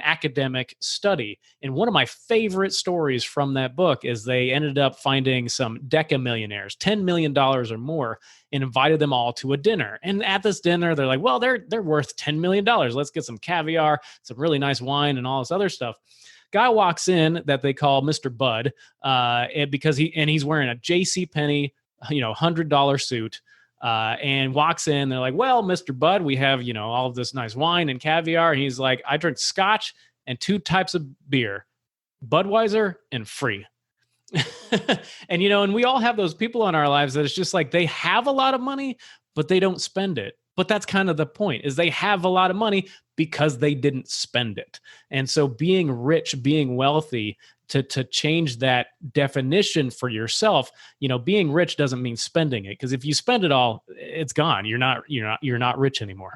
academic study. And one of my favorite stories from that book is they ended up finding some deca millionaires, $10 million or more, and invited them all to a dinner. And at this dinner, they're like, well, they're worth $10 million. Let's get some caviar, some really nice wine, and all this other stuff. Guy walks in that they call Mr. Bud, because he's wearing a J.C. Penney, $100 suit, and walks in. They're like, well, Mr. Bud, we have, all of this nice wine and caviar. And he's like, I drink scotch and 2 types of beer, Budweiser and free. And we all have those people in our lives that it's just like they have a lot of money, but they don't spend it. But that's kind of the point, is they have a lot of money because they didn't spend it. And so being rich, being wealthy, to change that definition for yourself, being rich doesn't mean spending it, because if you spend it all, it's gone. You're not rich anymore.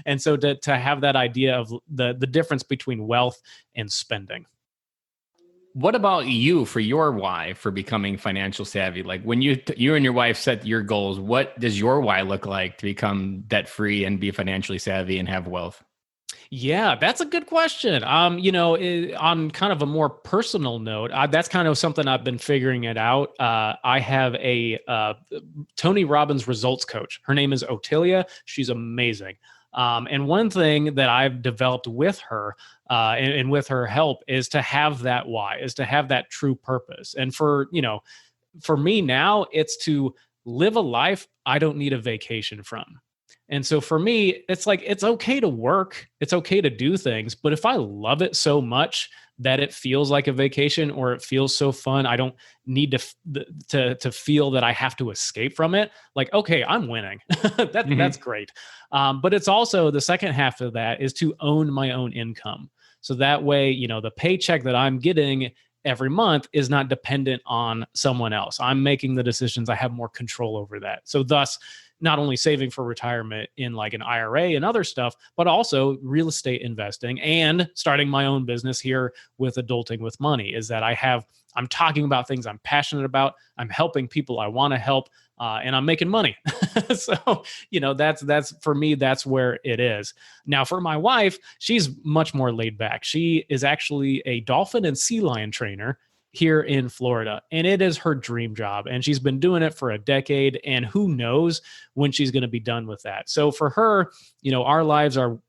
And so to have that idea of the difference between wealth and spending. What about you for your why for becoming financial savvy? Like when you and your wife set your goals, what does your why look like to become debt free and be financially savvy and have wealth? Yeah, that's a good question. On kind of a more personal note, that's kind of something I've been figuring it out. I have a Tony Robbins results coach. Her name is Otilia. She's amazing. And one thing that I've developed with her and with her help is to have that why, is to have that true purpose. And for me now, it's to live a life I don't need a vacation from. And so for me, it's like, it's okay to work. It's okay to do things. But if I love it so much that it feels like a vacation, or it feels so fun, I don't need to feel that I have to escape from it. Like, okay, I'm winning. That's great. But it's also, the second half of that is to own my own income. So that way, the paycheck that I'm getting every month is not dependent on someone else. I'm making the decisions. I have more control over that. So thus, not only saving for retirement in like an IRA and other stuff, but also real estate investing and starting my own business here with Adulting with Money, is that I'm talking about things I'm passionate about. I'm helping people I want to help, and I'm making money. So, that's for me, that's where it is. Now for my wife, she's much more laid back. She is actually a dolphin and sea lion trainer here in Florida, and it is her dream job. And she's been doing it for a decade, and who knows when she's going to be done with that. So for her, our lives are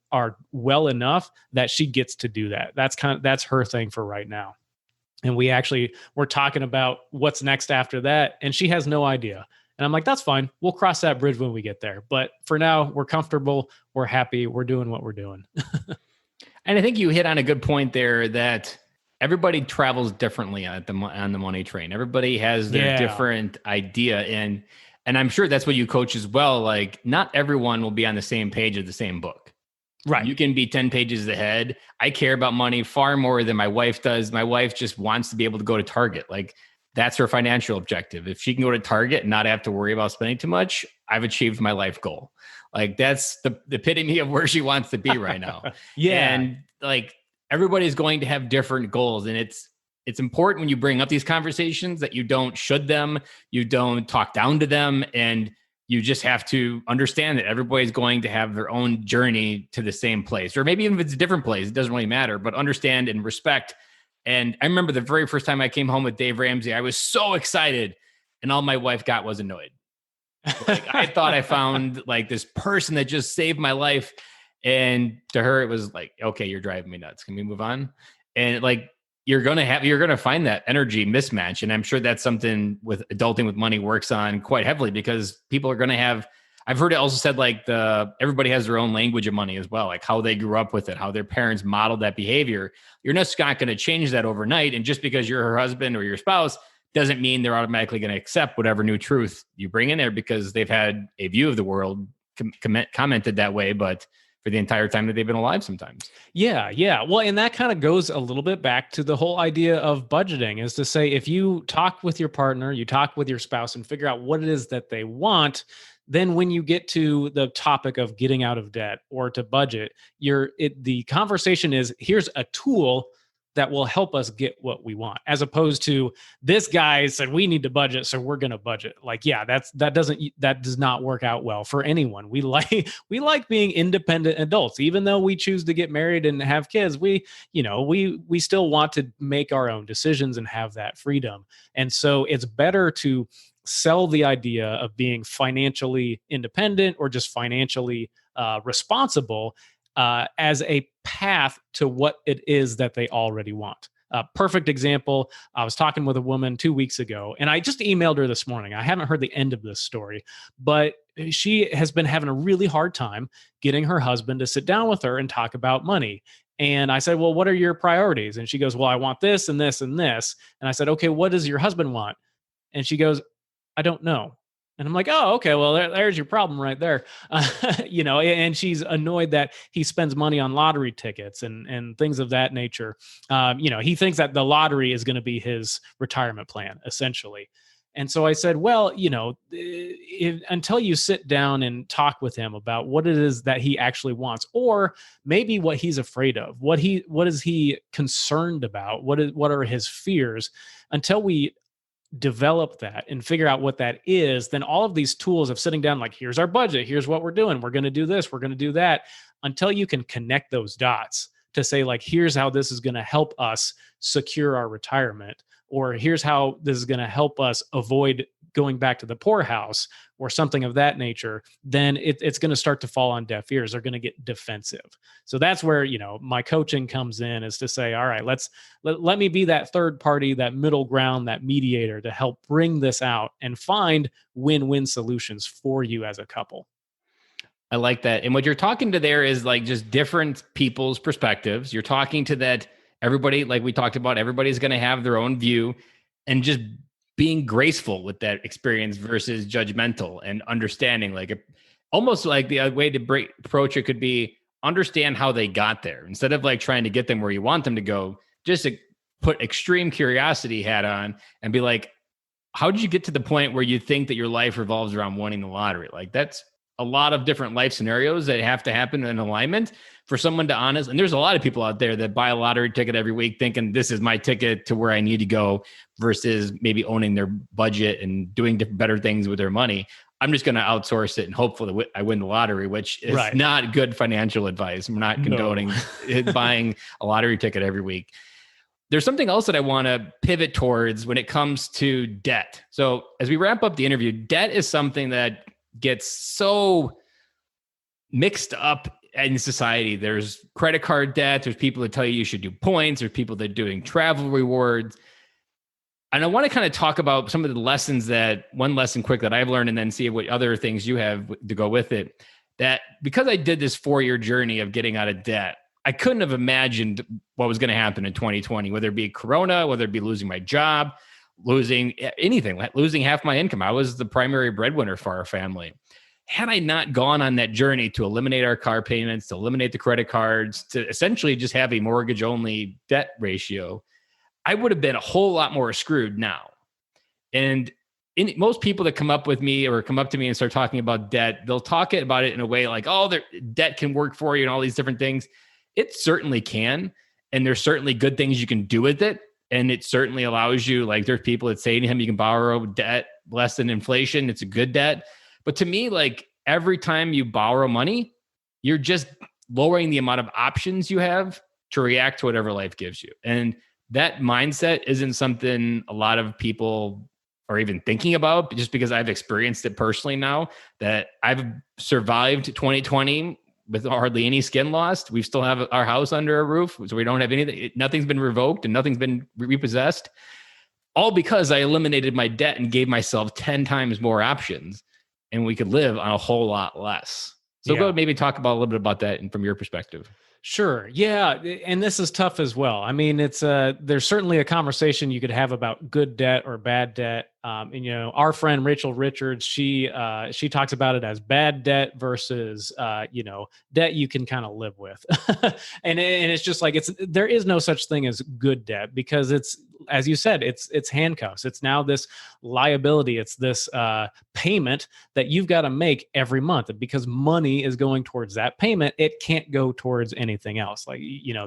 well enough that she gets to do that. That's her thing for right now. And we're talking about what's next after that, and she has no idea. And I'm like, that's fine. We'll cross that bridge when we get there. But for now, we're comfortable. We're happy. We're doing what we're doing. And I think you hit on a good point there, that everybody travels differently on the money train. Everybody has their different idea. And I'm sure that's what you coach as well. Like, not everyone will be on the same page of the same book. Right. You can be 10 pages ahead. I care about money far more than my wife does. My wife just wants to be able to go to Target. Like, that's her financial objective. If she can go to Target and not have to worry about spending too much, I've achieved my life goal. Like, that's the epitome of where she wants to be right now. Yeah. And like, everybody's going to have different goals. And it's important when you bring up these conversations that you don't should them, you don't talk down to them, and you just have to understand that everybody's going to have their own journey to the same place. Or maybe even if it's a different place, it doesn't really matter, but understand and respect. And I remember the very first time I came home with Dave Ramsey, I was so excited, and all my wife got was annoyed. Like, I thought I found like this person that just saved my life. And to her, it was like, okay, you're driving me nuts. Can we move on? And like, you're going to find that energy mismatch. And I'm sure that's something with Adulting with Money works on quite heavily, because people are going to have, I've heard it also said, like, everybody has their own language of money as well, like how they grew up with it, how their parents modeled that behavior. You're just not going to change that overnight. And just because you're her husband or your spouse doesn't mean they're automatically going to accept whatever new truth you bring in there, because they've had a view of the world commented that way. But for the entire time that they've been alive sometimes. Yeah, yeah. Well, and that kind of goes a little bit back to the whole idea of budgeting, is to say, if you talk with your partner, you talk with your spouse and figure out what it is that they want, then when you get to the topic of getting out of debt or to budget, the conversation is, here's a tool that will help us get what we want, as opposed to, this guy said we need to budget, so we're going to budget. Like, yeah, that does not work out well for anyone. We like being independent adults, even though we choose to get married and have kids. We still want to make our own decisions and have that freedom. And so it's better to sell the idea of being financially independent or just financially responsible as a path to what it is that they already want. Perfect example. I was talking with a woman 2 weeks ago, and I just emailed her this morning. I haven't heard the end of this story, but she has been having a really hard time getting her husband to sit down with her and talk about money. And I said, well, what are your priorities? And she goes, well, I want this and this and this. And I said, okay, what does your husband want? And she goes, I don't know. And I'm like, oh, okay, well, there's your problem right there. And she's annoyed that he spends money on lottery tickets and things of that nature. He thinks that the lottery is going to be his retirement plan, essentially. And so I said, well, until you sit down and talk with him about what it is that he actually wants, or maybe what he's afraid of, what is he concerned about, what are his fears, until we develop that and figure out what that is, then all of these tools of sitting down, like, here's our budget, here's what we're doing, we're going to do this, we're going to do that, until you can connect those dots to say, like, here's how this is going to help us secure our retirement, or here's how this is going to help us avoid going back to the poorhouse, or something of that nature, then it's going to start to fall on deaf ears. They're going to get defensive. So that's where, my coaching comes in, is to say, all right, let me be that third party, that middle ground, that mediator, to help bring this out and find win-win solutions for you as a couple. I like that. And what you're talking to there is like just different people's perspectives. You're talking to that everybody, like we talked about, everybody's going to have their own view, and just being graceful with that experience versus judgmental and understanding. Like, almost like the way to approach it could be, understand how they got there, instead of like trying to get them where you want them to go. Just to put extreme curiosity hat on and be like, how did you get to the point where you think that your life revolves around winning the lottery? Like, that's a lot of different life scenarios that have to happen in alignment for someone to honest. And there's a lot of people out there that buy a lottery ticket every week thinking this is my ticket to where I need to go, versus maybe owning their budget and doing better things with their money. I'm just going to outsource it and hopefully I win the lottery, which is not good financial advice. I'm not condoning buying a lottery ticket every week. There's something else that I want to pivot towards when it comes to debt. So as we wrap up the interview, debt is something that gets so mixed up in society. There's credit card debt. There's people that tell you should do points. There's people that are doing travel rewards. And I want to kind of talk about some of the lessons one lesson quick that I've learned, and then see what other things you have to go with it. That because I did this 4-year journey of getting out of debt, I couldn't have imagined what was going to happen in 2020, whether it be Corona, whether it be losing my job, losing anything, losing half my income. I was the primary breadwinner for our family. Had I not gone on that journey to eliminate our car payments, to eliminate the credit cards, to essentially just have a mortgage-only debt ratio, I would have been a whole lot more screwed now. And most people that come up to me and start talking about debt, they'll talk about it in a way like, oh, debt can work for you and all these different things. It certainly can. And there's certainly good things you can do with it. And it certainly allows you, like, there's people that say to him, you can borrow debt less than inflation. It's a good debt. But to me, like, every time you borrow money, you're just lowering the amount of options you have to react to whatever life gives you. And that mindset isn't something a lot of people are even thinking about, just because I've experienced it personally now, that I've survived 2020 with hardly any skin lost. We still have our house under a roof, so we don't have anything. Nothing's been revoked and nothing's been repossessed, all because I eliminated my debt and gave myself 10 times more options, and we could live on a whole lot less. So go maybe talk about a little bit about that and from your perspective. Sure. Yeah. And this is tough as well. I mean, there's certainly a conversation you could have about good debt or bad debt. And our friend Rachel Richards, she talks about it as bad debt versus debt you can kind of live with, and it's just like there is no such thing as good debt, because it's, as you said, it's handcuffs. It's now this liability. It's this payment that you've got to make every month, and because money is going towards that payment, it can't go towards anything else. Like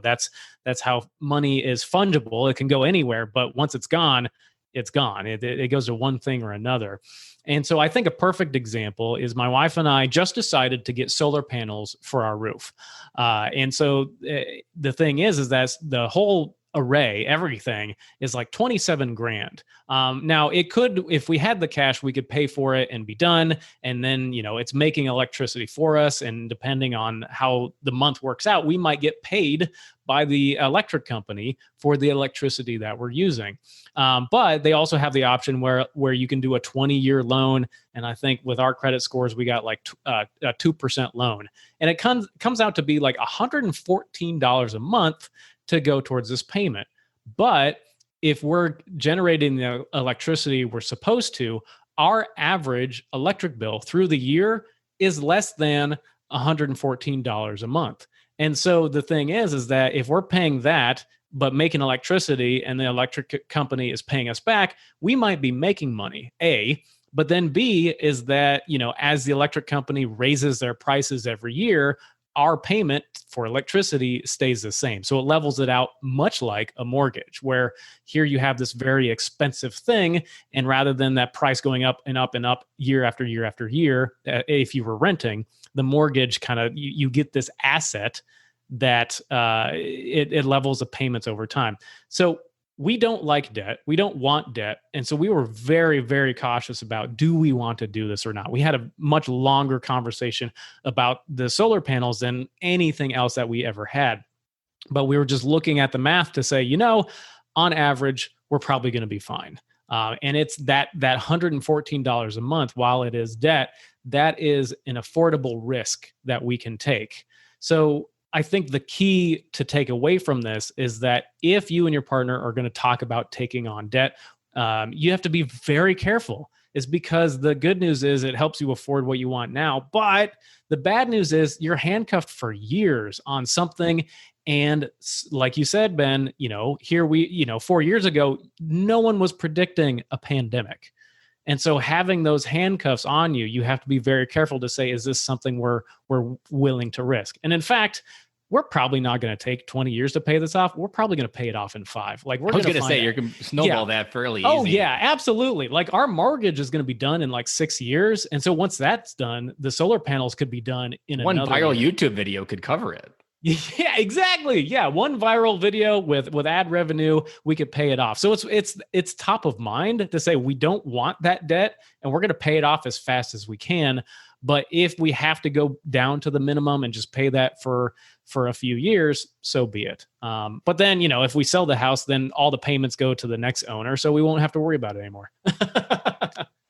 that's how money is fungible. It can go anywhere, but once it's gone, it's gone. It goes to one thing or another. And so I think a perfect example is my wife and I just decided to get solar panels for our roof. And so the thing is that the whole array, everything is like 27 grand. Now it could, if we had the cash, we could pay for it and be done. And then, it's making electricity for us. And depending on how the month works out, we might get paid by the electric company for the electricity that we're using. But they also have the option where you can do a 20-year loan. And I think with our credit scores, we got like a 2% loan. And it comes out to be like $114 a month to go towards this payment. But if we're generating the electricity we're supposed to, our average electric bill through the year is less than $114 a month. And so the thing is that if we're paying that, but making electricity, and the electric company is paying us back, we might be making money, A. But then B is that, as the electric company raises their prices every year, our payment for electricity stays the same. So it levels it out, much like a mortgage, where here you have this very expensive thing. And rather than that price going up and up and up year after year after year, if you were renting, the mortgage kind of, you get this asset that it levels the payments over time. So we don't like debt. We don't want debt. And so we were very, very cautious about, do we want to do this or not? We had a much longer conversation about the solar panels than anything else that we ever had. But we were just looking at the math to say, on average, we're probably going to be fine. And it's that $114 a month, while it is debt, that is an affordable risk that we can take. So I think the key to take away from this is that if you and your partner are going to talk about taking on debt, you have to be very careful. Is because the good news is it helps you afford what you want now. But the bad news is you're handcuffed for years on something. And like you said, Ben, here 4 years ago, no one was predicting a pandemic. And so having those handcuffs on you, you have to be very careful to say, is this something we're willing to risk? And in fact, we're probably not going to take 20 years to pay this off. We're probably going to pay it off in 5. Like, we're I was going to say, you can snowball that fairly easy. Oh yeah, absolutely. Like, our mortgage is going to be done in like 6 years. And so once that's done, the solar panels could be done in one another viral year. YouTube video could cover it. Yeah, exactly. Yeah, one viral video with ad revenue, we could pay it off. So it's top of mind to say we don't want that debt, and we're going to pay it off as fast as we can. But if we have to go down to the minimum and just pay that for a few years, so be it. But then, if we sell the house, then all the payments go to the next owner, so we won't have to worry about it anymore.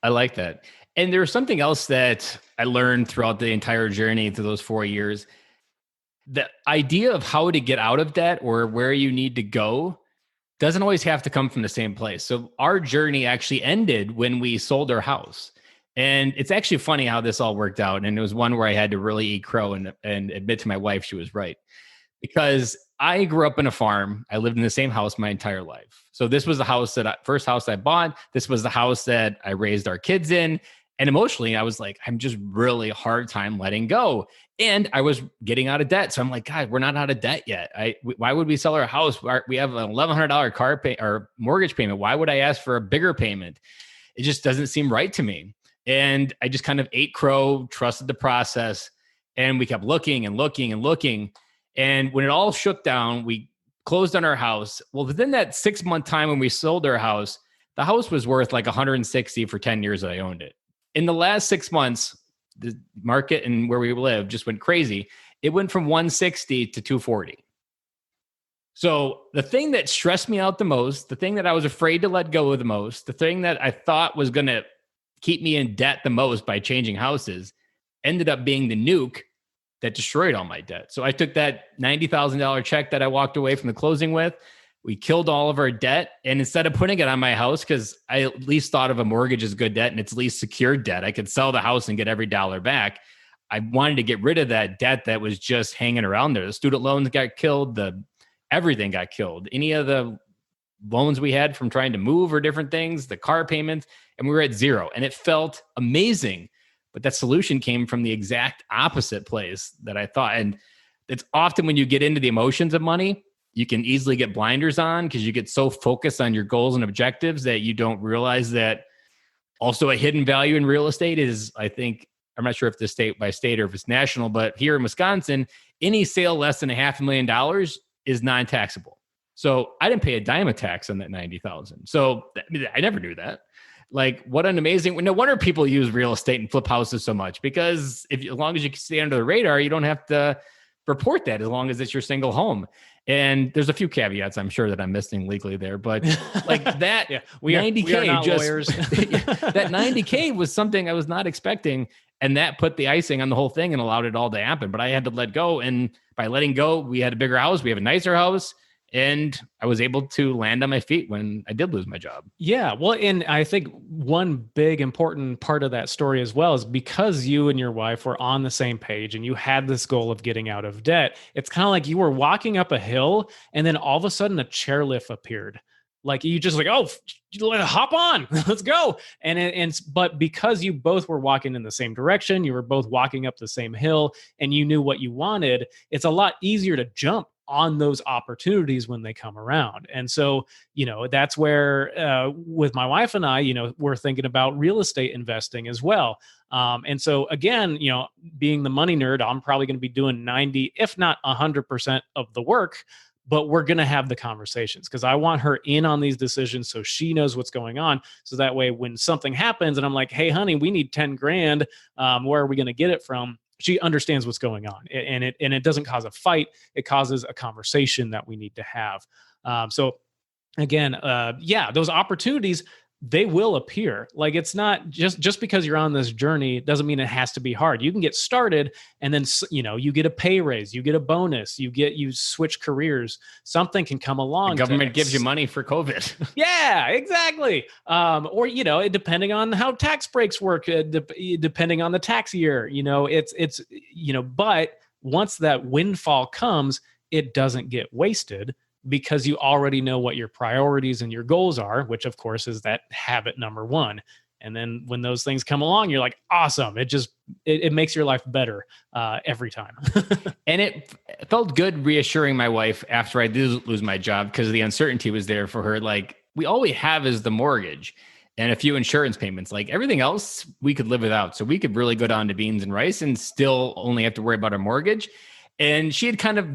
I like that. And there's something else that I learned throughout the entire journey through those 4 years. The idea of how to get out of debt or where you need to go doesn't always have to come from the same place. So our journey actually ended when we sold our house. And it's actually funny how this all worked out. And it was one where I had to really eat crow and admit to my wife she was right. Because I grew up in a farm. I lived in the same house my entire life. So this was the first house I bought. This was the house that I raised our kids in. And emotionally, I was like, I'm just really hard time letting go. And I was getting out of debt. So I'm like, God, we're not out of debt yet. Why would we sell our house? We have an $1,100 car pay or mortgage payment. Why would I ask for a bigger payment? It just doesn't seem right to me. And I just kind of ate crow, trusted the process. And we kept looking and looking and looking. And when it all shook down, we closed on our house. Well, within that 6-month time when we sold our house, the house was worth like 160 for 10 years that I owned it. In the last 6 months, the market and where we live just went crazy. It went from 160 to 240. So the thing that stressed me out the most, the thing that I was afraid to let go of the most, the thing that I thought was going to keep me in debt the most by changing houses, ended up being the nuke that destroyed all my debt. So I took that $90,000 check that I walked away from the closing with, We killed all of our debt. And instead of putting it on my house, because I at least thought of a mortgage as good debt and it's least secured debt, I could sell the house and get every dollar back. I wanted to get rid of that debt that was just hanging around there. The student loans got killed. Everything got killed. Any of the loans we had from trying to move or different things, the car payments, and we were at zero. And it felt amazing. But that solution came from the exact opposite place that I thought. And it's often when you get into the emotions of money, you can easily get blinders on because you get so focused on your goals and objectives that you don't realize that also a hidden value in real estate is, I think, I'm not sure if it's state by state or if it's national, but here in Wisconsin, any sale less than $500,000 is non-taxable. So I didn't pay a dime of tax on that $90,000. So I never knew that. Like, what an amazing, no wonder people use real estate and flip houses so much, because as long as you can stay under the radar, you don't have to report that as long as it's your single home. And there's a few caveats I'm sure that I'm missing legally there, but like that we 90K are not just lawyers. that 90K was something I was not expecting. And that put the icing on the whole thing and allowed it all to happen. But I had to let go. And by letting go, we had a bigger house. We have a nicer house. And I was able to land on my feet when I did lose my job. Yeah. Well, and I think one big important part of that story as well is because you and your wife were on the same page and you had this goal of getting out of debt. It's kind of like you were walking up a hill and then all of a sudden a chairlift appeared. Like you just like, oh, hop on, let's go. But because you both were walking in the same direction, you were both walking up the same hill and you knew what you wanted, it's a lot easier to jump on those opportunities when they come around. And so, that's where with my wife and I, we're thinking about real estate investing as well. And so again, being the money nerd, I'm probably going to be doing 90, if not 100% of the work, but we're going to have the conversations because I want her in on these decisions so she knows what's going on. So that way, when something happens and I'm like, hey, honey, we need 10 grand. Where are we going to get it from? She understands what's going on, and it doesn't cause a fight. It causes a conversation that we need to have. So again, those opportunities, they will appear. Like it's not just because you're on this journey doesn't mean it has to be hard. You can get started and then, you get a pay raise, you get a bonus, you switch careers. Something can come along. The government gives you money for COVID. Yeah, exactly. Or, depending on how tax breaks work, depending on the tax year, but once that windfall comes, it doesn't get wasted, because you already know what your priorities and your goals are, which of course is that habit number one. And then when those things come along, you're like, awesome. It makes your life better every time. And it felt good reassuring my wife after I did lose my job, because the uncertainty was there for her. Like, we all we have is the mortgage and a few insurance payments. Like everything else we could live without. So we could really go down to beans and rice and still only have to worry about our mortgage. And she had kind of,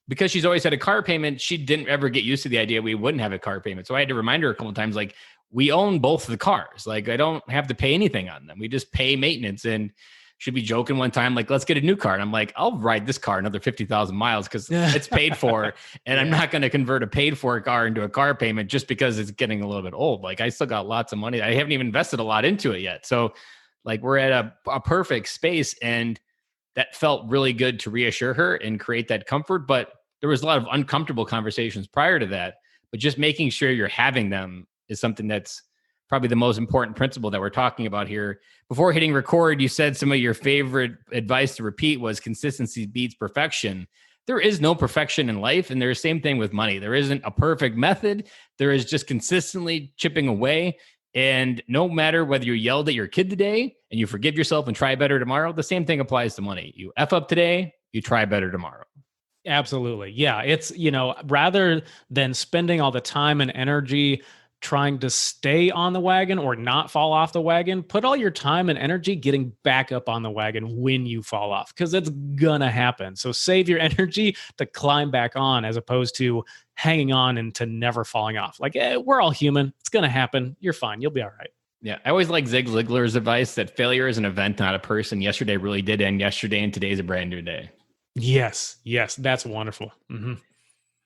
because she's always had a car payment, she didn't ever get used to the idea we wouldn't have a car payment. So I had to remind her a couple of times, like, we own both the cars. Like, I don't have to pay anything on them. We just pay maintenance. And she'd be joking one time, like, let's get a new car. And I'm like, I'll ride this car another 50,000 miles because it's paid for. And I'm not going to convert a paid for car into a car payment just because it's getting a little bit old. Like, I still got lots of money. I haven't even invested a lot into it yet. So like, we're at a perfect space. And that felt really good to reassure her and create that comfort. But there was a lot of uncomfortable conversations prior to that, but just making sure you're having them is something that's probably the most important principle that we're talking about here. Before hitting record, you said some of your favorite advice to repeat was consistency beats perfection. There is no perfection in life, and there's the same thing with money. There isn't a perfect method. There is just consistently chipping away. And no matter whether you yelled at your kid today and you forgive yourself and try better tomorrow, the same thing applies to money. You F up today, you try better tomorrow. Absolutely. Yeah. It's, rather than spending all the time and energy trying to stay on the wagon or not fall off the wagon, put all your time and energy getting back up on the wagon when you fall off, because it's gonna happen. So save your energy to climb back on as opposed to hanging on and to never falling off. Like, we're all human. It's gonna happen. You're fine. You'll be all right. Yeah. I always like Zig Ziglar's advice that failure is an event, not a person. Yesterday really did end yesterday, and today's a brand new day. Yes. That's wonderful. Mm-hmm.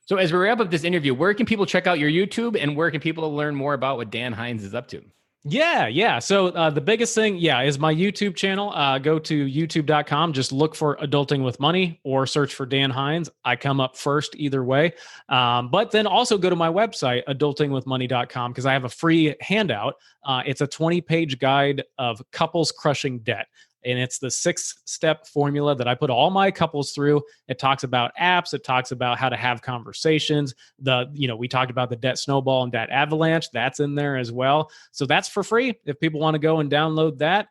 So as we wrap up this interview, where can people check out your YouTube, and where can people learn more about what Dan Hinz is up to? Yeah. So the biggest thing, is my YouTube channel. Go to youtube.com, just look for Adulting with Money or search for Dan Hinz. I come up first either way. But then also go to my website, adultingwithmoney.com, because I have a free handout. It's a 20-page guide of couples crushing debt. And it's the 6-step formula that I put all my couples through. It talks about apps. It talks about how to have conversations. We talked about the debt snowball and debt avalanche. That's in there as well. So that's for free if people want to go and download that.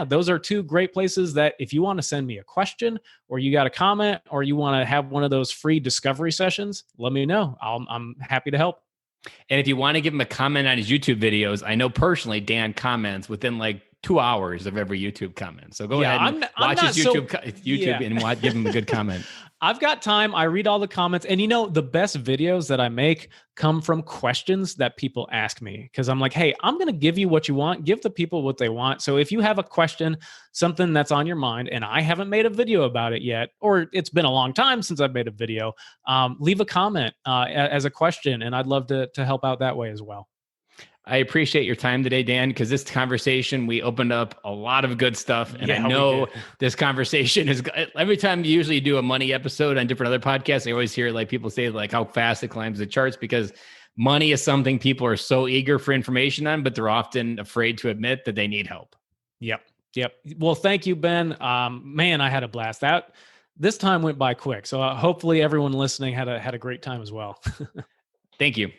Those are 2 great places that if you want to send me a question or you got a comment or you want to have one of those free discovery sessions, let me know. I'm happy to help. And if you want to give him a comment on his YouTube videos, I know personally Dan comments within like 2 hours of every YouTube comment. So go ahead and watch his YouTube and give him a good comment. I've got time. I read all the comments. And the best videos that I make come from questions that people ask me. Because I'm like, hey, I'm going to give you what you want. Give the people what they want. So if you have a question, something that's on your mind, and I haven't made a video about it yet, or it's been a long time since I've made a video, leave a comment as a question. And I'd love to help out that way as well. I appreciate your time today, Dan, because this conversation, we opened up a lot of good stuff. And I know this conversation is every time you usually do a money episode on different other podcasts, I always hear like people say like how fast it climbs the charts because money is something people are so eager for information on, but they're often afraid to admit that they need help. Yep. Well, thank you, Ben. Man, I had a blast. This time went by quick. So hopefully everyone listening had a great time as well. Thank you.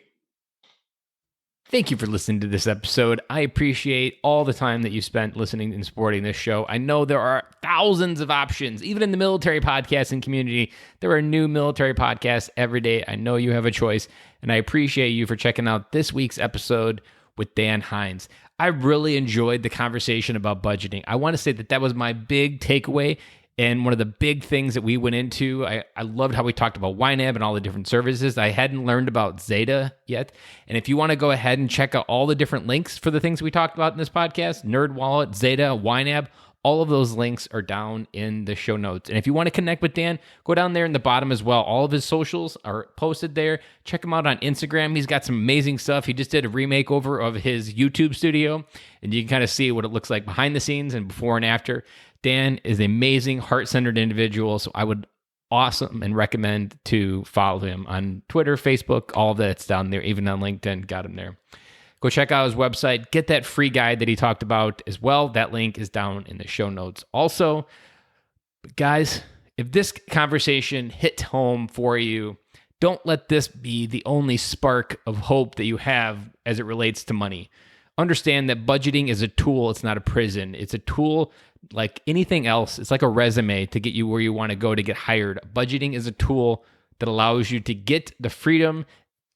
Thank you for listening to this episode. I appreciate all the time that you spent listening and supporting this show. I know there are thousands of options, even in the military podcasting community. There are new military podcasts every day. I know you have a choice, and I appreciate you for checking out this week's episode with Dan Hinz. I really enjoyed the conversation about budgeting. I want to say that was my big takeaway. And one of the big things that we went into, I loved how we talked about YNAB and all the different services. I hadn't learned about Zeta yet. And if you want to go ahead and check out all the different links for the things we talked about in this podcast, NerdWallet, Zeta, YNAB, all of those links are down in the show notes. And if you want to connect with Dan, go down there in the bottom as well. All of his socials are posted there. Check him out on Instagram. He's got some amazing stuff. He just did a remake over of his YouTube studio, and you can kind of see what it looks like behind the scenes and before and after. Dan is an amazing, heart-centered individual, so I would awesome and recommend to follow him on Twitter, Facebook, all of that's down there, even on LinkedIn, got him there. Go check out his website, get that free guide that he talked about as well. That link is down in the show notes. Also, guys, if this conversation hit home for you, don't let this be the only spark of hope that you have as it relates to money. Understand that budgeting is a tool. It's not a prison. It's a tool like anything else. It's like a resume to get you where you want to go to get hired. Budgeting is a tool that allows you to get the freedom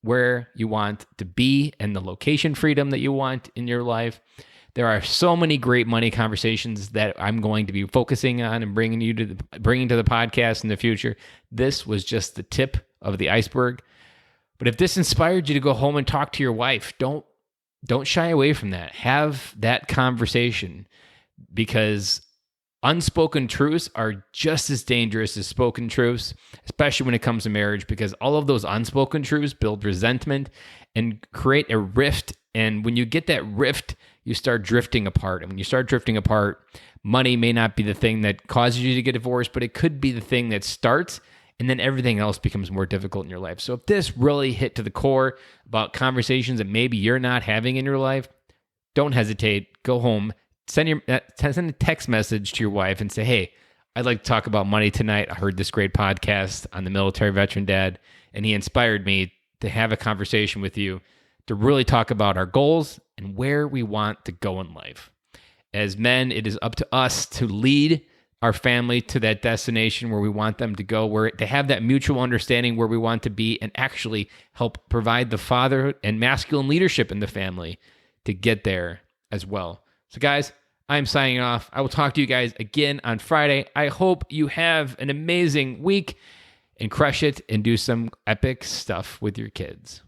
where you want to be and the location freedom that you want in your life. There are so many great money conversations that I'm going to be focusing on and bringing to the podcast in the future. This was just the tip of the iceberg. But if this inspired you to go home and talk to your wife, don't shy away from that. Have that conversation, because unspoken truths are just as dangerous as spoken truths, especially when it comes to marriage, because all of those unspoken truths build resentment and create a rift. And when you get that rift, you start drifting apart. And when you start drifting apart, money may not be the thing that causes you to get divorced, but it could be the thing that starts, and then everything else becomes more difficult in your life. So if this really hit to the core about conversations that maybe you're not having in your life, don't hesitate. Go home, send a text message to your wife and say, hey, I'd like to talk about money tonight. I heard this great podcast on the Military Veteran Dad, and he inspired me to have a conversation with you to really talk about our goals and where we want to go in life. As men, it is up to us to lead our family to that destination where we want them to go, where they have that mutual understanding where we want to be, and actually help provide the fatherhood and masculine leadership in the family to get there as well. So guys, I'm signing off. I will talk to you guys again on Friday. I hope you have an amazing week and crush it and do some epic stuff with your kids.